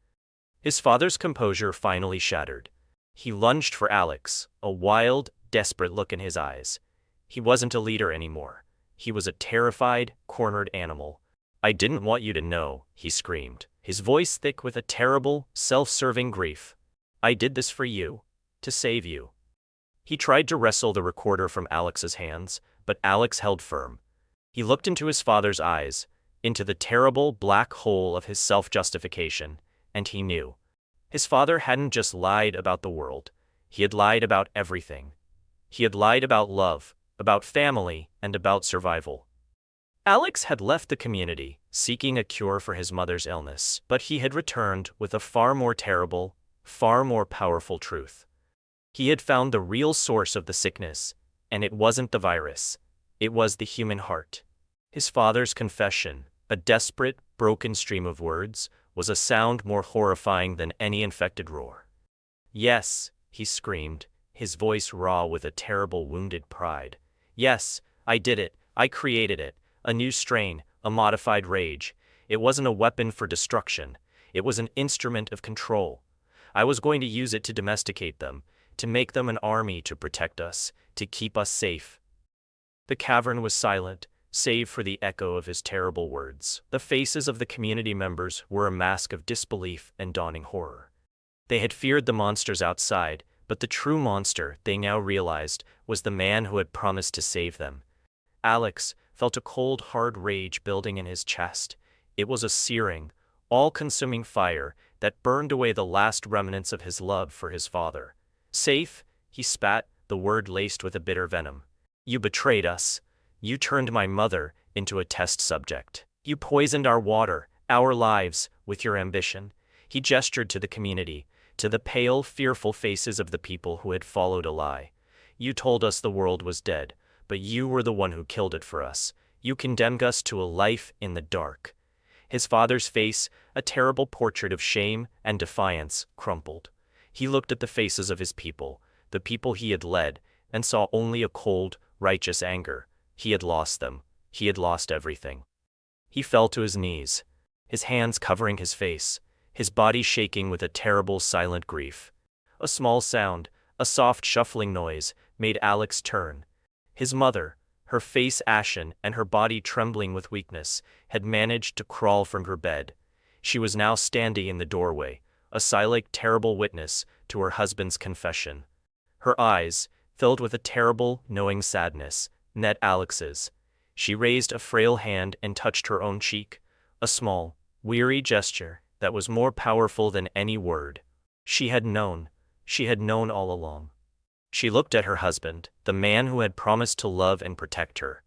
His father's composure finally shattered. He lunged for Alex, a wild, desperate look in his eyes. He wasn't a leader anymore. He was a terrified, cornered animal. "I didn't want you to know," he screamed, his voice thick with a terrible, self-serving grief. "I did this for you, to save you." He tried to wrestle the recorder from Alex's hands, but Alex held firm. He looked into his father's eyes, into the terrible black hole of his self-justification, and he knew. His father hadn't just lied about the world. He had lied about everything. He had lied about love, about family, and about survival. Alex had left the community, seeking a cure for his mother's illness, but he had returned with a far more terrible, far more powerful truth. He had found the real source of the sickness, and it wasn't the virus. It was the human heart. His father's confession, a desperate, broken stream of words, was a sound more horrifying than any infected roar. "Yes," he screamed, his voice raw with a terrible wounded pride. "Yes, I did it. I created it. A new strain, a modified rage. It wasn't a weapon for destruction. It was an instrument of control. I was going to use it to domesticate them, to make them an army to protect us, to keep us safe." The cavern was silent, save for the echo of his terrible words. The faces of the community members were a mask of disbelief and dawning horror. They had feared the monsters outside, but the true monster, they now realized, was the man who had promised to save them. Alex felt a cold, hard rage building in his chest. It was a searing, all-consuming fire that burned away the last remnants of his love for his father. "Safe?" he spat, the word laced with a bitter venom. "You betrayed us. You turned my mother into a test subject. You poisoned our water, our lives, with your ambition. He gestured to the community, to the pale, fearful faces of the people who had followed a lie. You told us the world was dead, but you were the one who killed it for us. You condemned us to a life in the dark. His father's face, a terrible portrait of shame and defiance, crumpled. He looked at the faces of his people, the people he had led, and saw only a cold, righteous anger. He had lost them. He had lost everything. He fell to his knees, his hands covering his face, his body shaking with a terrible silent grief. A small sound, a soft shuffling noise, made Alex turn. His mother, her face ashen and her body trembling with weakness, had managed to crawl from her bed. She was now standing in the doorway, a silent, terrible witness to her husband's confession. Her eyes, filled with a terrible, knowing sadness, met Alex's. She raised a frail hand and touched her own cheek, a small, weary gesture that was more powerful than any word. She had known all along. She looked at her husband, the man who had promised to love and protect her.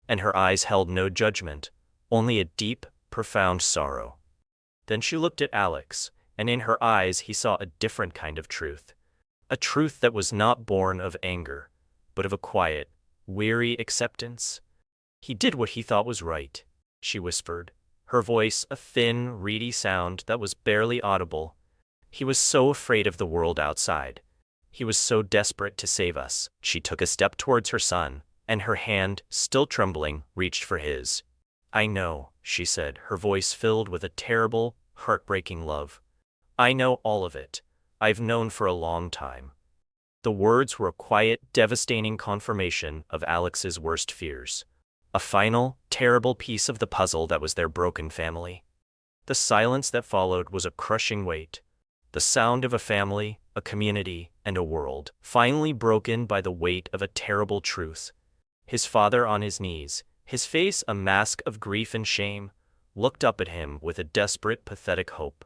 And her eyes held no judgment, only a deep, profound sorrow. Then she looked at Alex, and in her eyes he saw a different kind of truth. A truth that was not born of anger, but of a quiet, weary acceptance. He did what he thought was right, she whispered, her voice a thin, reedy sound that was barely audible. He was so afraid of the world outside. He was so desperate to save us. She took a step towards her son, and her hand, still trembling, reached for his. I know, she said, her voice filled with a terrible, heartbreaking love. I know all of it. I've known for a long time. The words were a quiet, devastating confirmation of Alex's worst fears. A final, terrible piece of the puzzle that was their broken family. The silence that followed was a crushing weight. The sound of a family, a community, and a world, finally broken by the weight of a terrible truth. His father on his knees, his face a mask of grief and shame, looked up at him with a desperate, pathetic hope.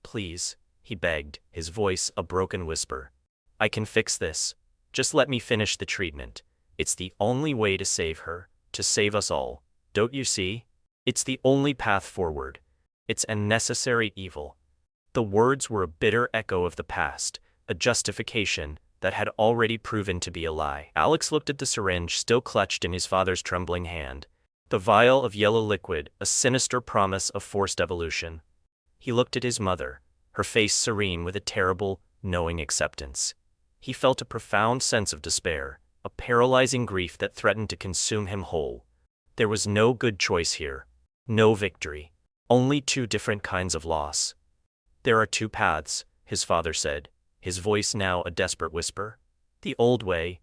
Please, he begged, his voice a broken whisper. I can fix this. Just let me finish the treatment. It's the only way to save her, to save us all. Don't you see? It's the only path forward. It's a necessary evil. The words were a bitter echo of the past, a justification that had already proven to be a lie. Alex looked at the syringe still clutched in his father's trembling hand. The vial of yellow liquid, a sinister promise of forced evolution. He looked at his mother, her face serene with a terrible, knowing acceptance. He felt a profound sense of despair, a paralyzing grief that threatened to consume him whole. There was no good choice here, no victory, only two different kinds of loss. There are two paths, his father said, his voice now a desperate whisper. The old way,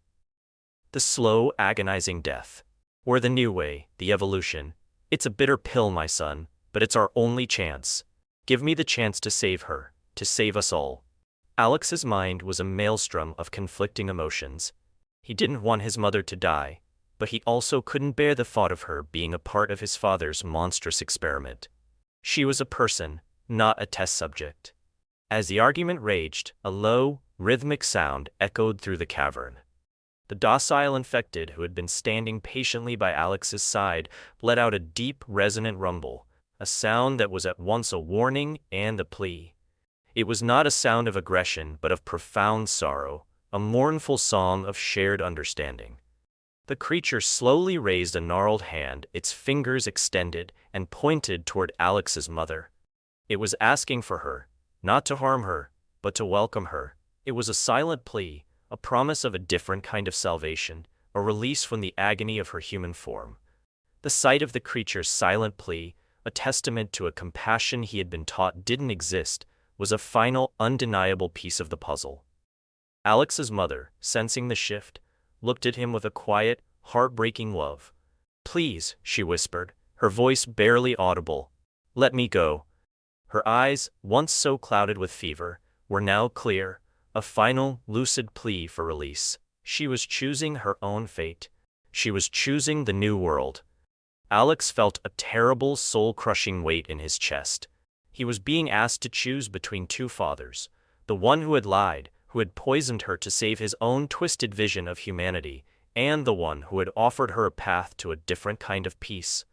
the slow, agonizing death. Or the new way, the evolution. It's a bitter pill, my son, but it's our only chance. Give me the chance to save her, to save us all. Alex's mind was a maelstrom of conflicting emotions. He didn't want his mother to die, but he also couldn't bear the thought of her being a part of his father's monstrous experiment. She was a person, not a test subject. As the argument raged, a low, rhythmic sound echoed through the cavern. The docile infected who had been standing patiently by Alex's side let out a deep, resonant rumble, a sound that was at once a warning and a plea. It was not a sound of aggression but of profound sorrow, a mournful song of shared understanding. The creature slowly raised a gnarled hand, its fingers extended, and pointed toward Alex's mother. It was asking for her, not to harm her, but to welcome her. It was a silent plea, a promise of a different kind of salvation, a release from the agony of her human form. The sight of the creature's silent plea, a testament to a compassion he had been taught didn't exist, was a final, undeniable piece of the puzzle. Alex's mother, sensing the shift, looked at him with a quiet, heartbreaking love. Please, she whispered, her voice barely audible. Let me go. Her eyes, once so clouded with fever, were now clear, a final, lucid plea for release. She was choosing her own fate. She was choosing the new world. Alex felt a terrible, soul-crushing weight in his chest. He was being asked to choose between two fathers, the one who had lied, who had poisoned her to save his own twisted vision of humanity, and the one who had offered her a path to a different kind of peace.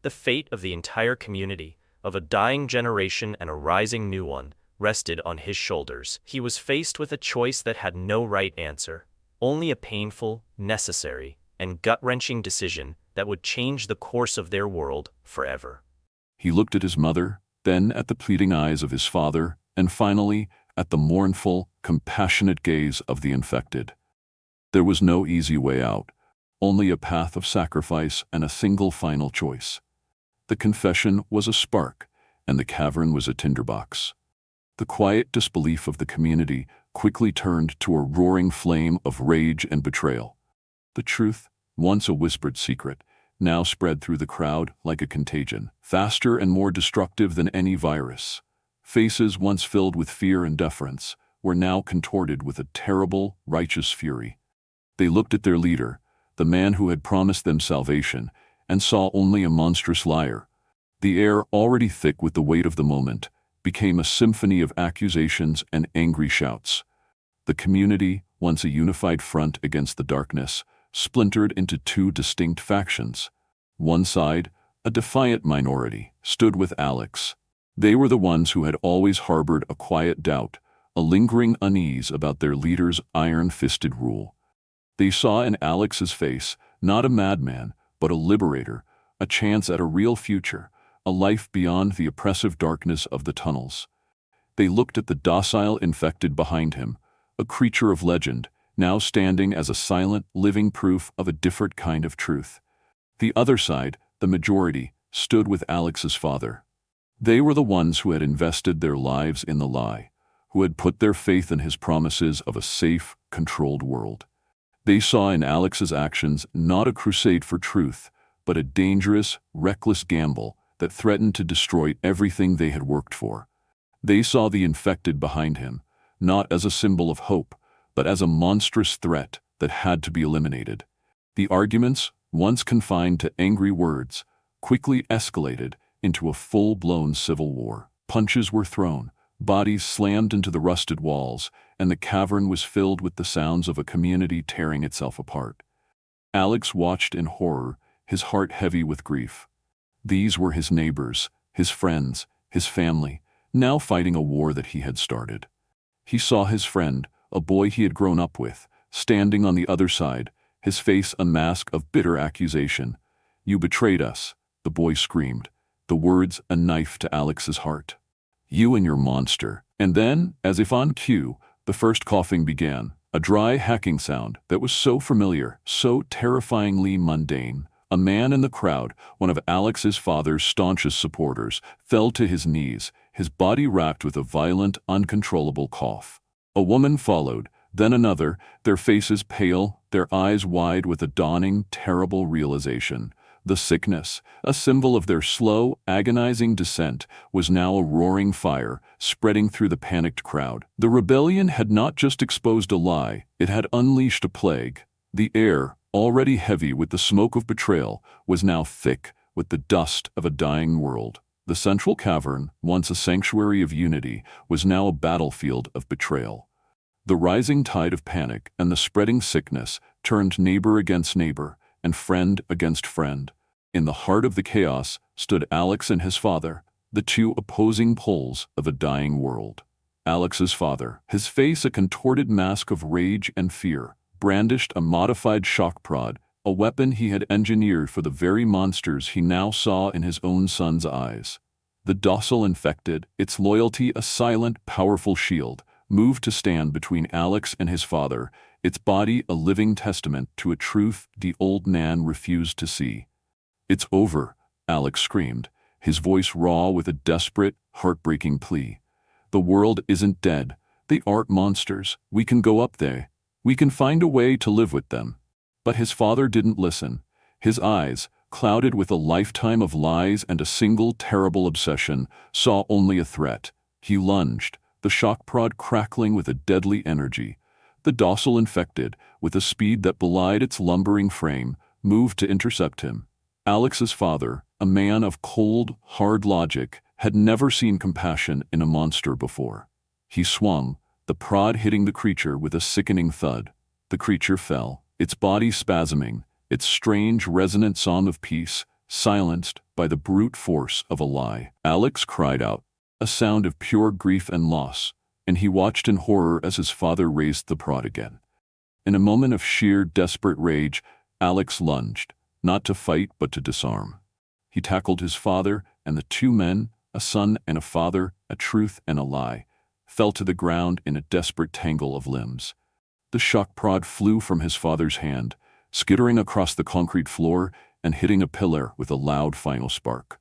The fate of the entire community, of a dying generation and a rising new one, rested on his shoulders. He was faced with a choice that had no right answer, only a painful, necessary, and gut-wrenching decision that would change the course of their world forever. He looked at his mother, then at the pleading eyes of his father, and finally at the mournful, compassionate gaze of the infected. There was no easy way out, only a path of sacrifice and a single final choice. The confession was a spark, and the cavern was a tinderbox. The quiet disbelief of the community quickly turned to a roaring flame of rage and betrayal. The truth, once a whispered secret, now spread through the crowd like a contagion, faster and more destructive than any virus. Faces once filled with fear and deference were now contorted with a terrible, righteous fury. They looked at their leader, the man who had promised them salvation, and saw only a monstrous liar. The air, already thick with the weight of the moment, became a symphony of accusations and angry shouts. The community, once a unified front against the darkness, splintered into two distinct factions. One side, a defiant minority, stood with Alex. They were the ones who had always harbored a quiet doubt, a lingering unease about their leader's iron-fisted rule. They saw in Alex's face not a madman, but a liberator, a chance at a real future, a life beyond the oppressive darkness of the tunnels. They looked at the docile infected behind him, a creature of legend, now standing as a silent, living proof of a different kind of truth. The other side, the majority, stood with Alex's father. They were the ones who had invested their lives in the lie, who had put their faith in his promises of a safe, controlled world. They saw in Alex's actions not a crusade for truth, but a dangerous, reckless gamble that threatened to destroy everything they had worked for. They saw the infected behind him, not as a symbol of hope, but as a monstrous threat that had to be eliminated. The arguments, once confined to angry words, quickly escalated into a full-blown civil war. Punches were thrown, bodies slammed into the rusted walls, and the cavern was filled with the sounds of a community tearing itself apart. Alex watched in horror, his heart heavy with grief. These were his neighbors, his friends, his family, now fighting a war that he had started. He saw his friend, a boy he had grown up with, standing on the other side, his face a mask of bitter accusation. "You betrayed us," the boy screamed, the words a knife to Alex's heart. "You and your monster." And then, as if on cue, the first coughing began, a dry hacking sound that was so familiar, so terrifyingly mundane. A man in the crowd, one of Alex's father's staunchest supporters, fell to his knees, his body racked with a violent, uncontrollable cough. A woman followed, then another, their faces pale, their eyes wide with a dawning, terrible realization. The sickness, a symbol of their slow, agonizing descent, was now a roaring fire, spreading through the panicked crowd. The rebellion had not just exposed a lie, it had unleashed a plague. The air, already heavy with the smoke of betrayal, was now thick with the dust of a dying world. The central cavern, once a sanctuary of unity, was now a battlefield of betrayal. The rising tide of panic and the spreading sickness turned neighbor against neighbor and friend against friend. In the heart of the chaos stood Alex and his father, the two opposing poles of a dying world. Alex's father, his face a contorted mask of rage and fear, brandished a modified shock prod, a weapon he had engineered for the very monsters he now saw in his own son's eyes. The docile infected, its loyalty a silent, powerful shield, moved to stand between Alex and his father, its body a living testament to a truth the old man refused to see. "It's over," Alex screamed, his voice raw with a desperate, heartbreaking plea. "The world isn't dead. They aren't monsters. We can go up there. We can find a way to live with them." But his father didn't listen. His eyes, clouded with a lifetime of lies and a single terrible obsession, saw only a threat. He lunged, the shock prod crackling with a deadly energy. The docile infected, with a speed that belied its lumbering frame, moved to intercept him. Alex's father, a man of cold, hard logic, had never seen compassion in a monster before. He swung, the prod hitting the creature with a sickening thud. The creature fell, its body spasming, its strange resonant song of peace silenced by the brute force of a lie. Alex cried out, a sound of pure grief and loss, and he watched in horror as his father raised the prod again. In a moment of sheer, desperate rage, Alex lunged, not to fight but to disarm. He tackled his father, and the two men, a son and a father, a truth and a lie, fell to the ground in a desperate tangle of limbs. The shock prod flew from his father's hand, skittering across the concrete floor and hitting a pillar with a loud final spark.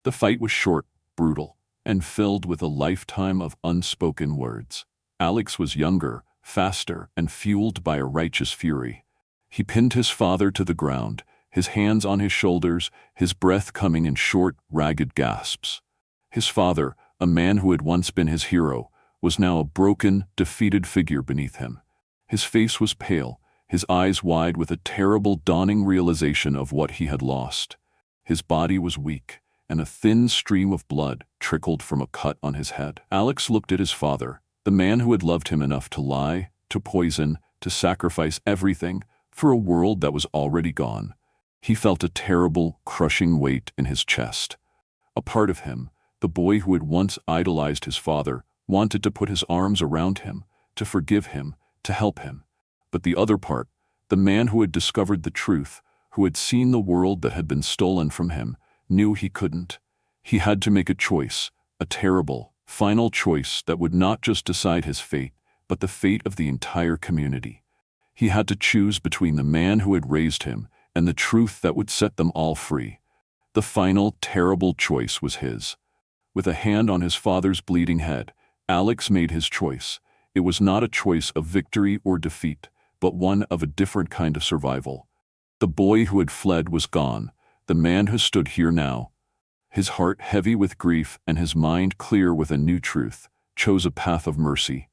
The fight was short, brutal, and filled with a lifetime of unspoken words. Alex was younger, faster, and fueled by a righteous fury. He pinned his father to the ground, his hands on his shoulders, his breath coming in short, ragged gasps. His father, a man who had once been his hero, was now a broken, defeated figure beneath him. His face was pale, his eyes wide with a terrible dawning realization of what he had lost. His body was weak, and a thin stream of blood trickled from a cut on his head. Alex looked at his father, the man who had loved him enough to lie, to poison, to sacrifice everything for a world that was already gone. He felt a terrible, crushing weight in his chest. A part of him, the boy who had once idolized his father, wanted to put his arms around him, to forgive him, to help him. But the other part, the man who had discovered the truth, who had seen the world that had been stolen from him, knew he couldn't. He had to make a choice, a terrible, final choice that would not just decide his fate, but the fate of the entire community. He had to choose between the man who had raised him and the truth that would set them all free. The final, terrible choice was his. With a hand on his father's bleeding head, Alex made his choice. It was not a choice of victory or defeat, but one of a different kind of survival. The boy who had fled was gone. The man who stood here now, his heart heavy with grief and his mind clear with a new truth, chose a path of mercy.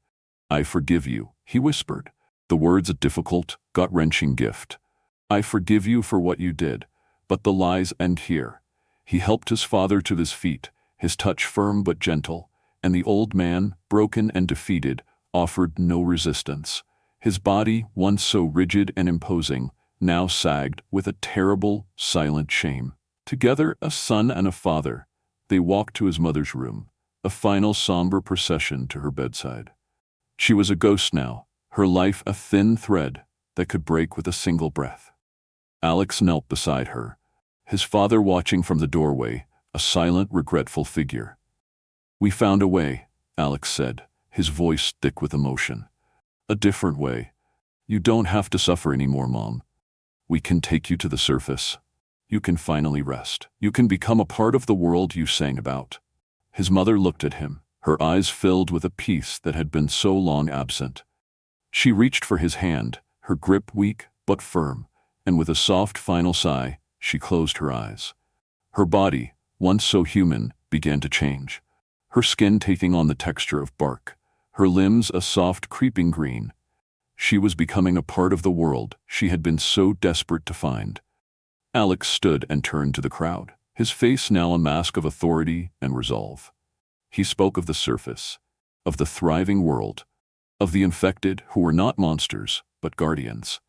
I forgive you, he whispered, the words a difficult, gut-wrenching gift. I forgive you for what you did, but the lies end here. He helped his father to his feet, his touch firm but gentle, and the old man, broken and defeated, offered no resistance. His body, once so rigid and imposing, now sagged with a terrible, silent shame. Together, a son and a father, they walked to his mother's room, a final somber procession to her bedside. She was a ghost now, her life a thin thread that could break with a single breath. Alex knelt beside her, his father watching from the doorway, a silent, regretful figure. We found a way, Alex said, his voice thick with emotion. A different way. You don't have to suffer anymore, Mom. We can take you to the surface. You can finally rest. You can become a part of the world you sang about. His mother looked at him, her eyes filled with a peace that had been so long absent. She reached for his hand, her grip weak but firm, and with a soft final sigh, she closed her eyes. Her body, once so human, began to change. Her skin taking on the texture of bark, her limbs a soft creeping green. She was becoming a part of the world she had been so desperate to find. Alex stood and turned to the crowd, his face now a mask of authority and resolve. He spoke of the surface, of the thriving world, of the infected who were not monsters, but guardians.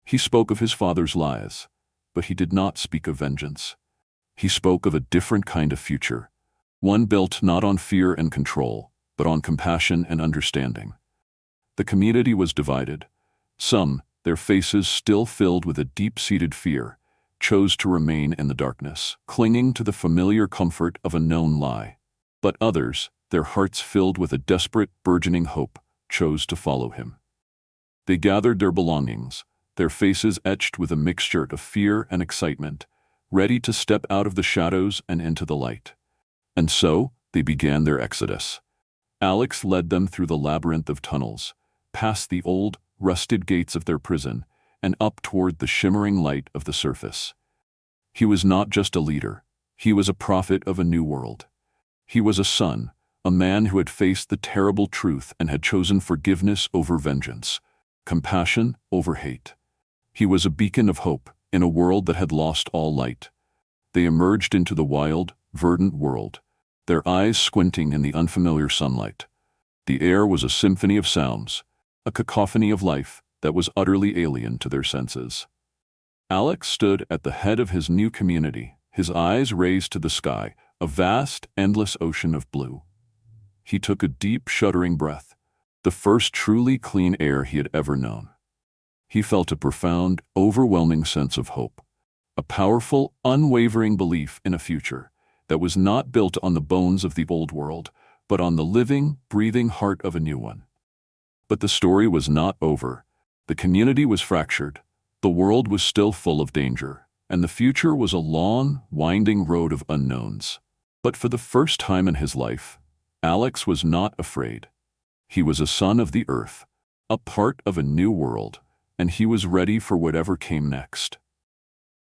He spoke of his father's lies, but he did not speak of vengeance. He spoke of a different kind of future, one built not on fear and control, but on compassion and understanding. The community was divided. Some, their faces still filled with a deep-seated fear, chose to remain in the darkness, clinging to the familiar comfort of a known lie. But others, their hearts filled with a desperate, burgeoning hope, chose to follow him. They gathered their belongings, their faces etched with a mixture of fear and excitement, ready to step out of the shadows and into the light. And so, they began their exodus. Alex led them through the labyrinth of tunnels, past the old, rusted gates of their prison, and up toward the shimmering light of the surface. He was not just a leader, he was a prophet of a new world. He was a son, a man who had faced the terrible truth and had chosen forgiveness over vengeance, compassion over hate. He was a beacon of hope in a world that had lost all light. They emerged into the wild, verdant world, their eyes squinting in the unfamiliar sunlight. The air was a symphony of sounds, a cacophony of life that was utterly alien to their senses. Alex stood at the head of his new community, his eyes raised to the sky, a vast, endless ocean of blue. He took a deep, shuddering breath, the first truly clean air he had ever known. He felt a profound, overwhelming sense of hope, a powerful, unwavering belief in a future that was not built on the bones of the old world, but on the living, breathing heart of a new one. But the story was not over. The community was fractured, the world was still full of danger, and the future was a long, winding road of unknowns. But for the first time in his life, Alex was not afraid. He was a son of the earth, a part of a new world, and he was ready for whatever came next.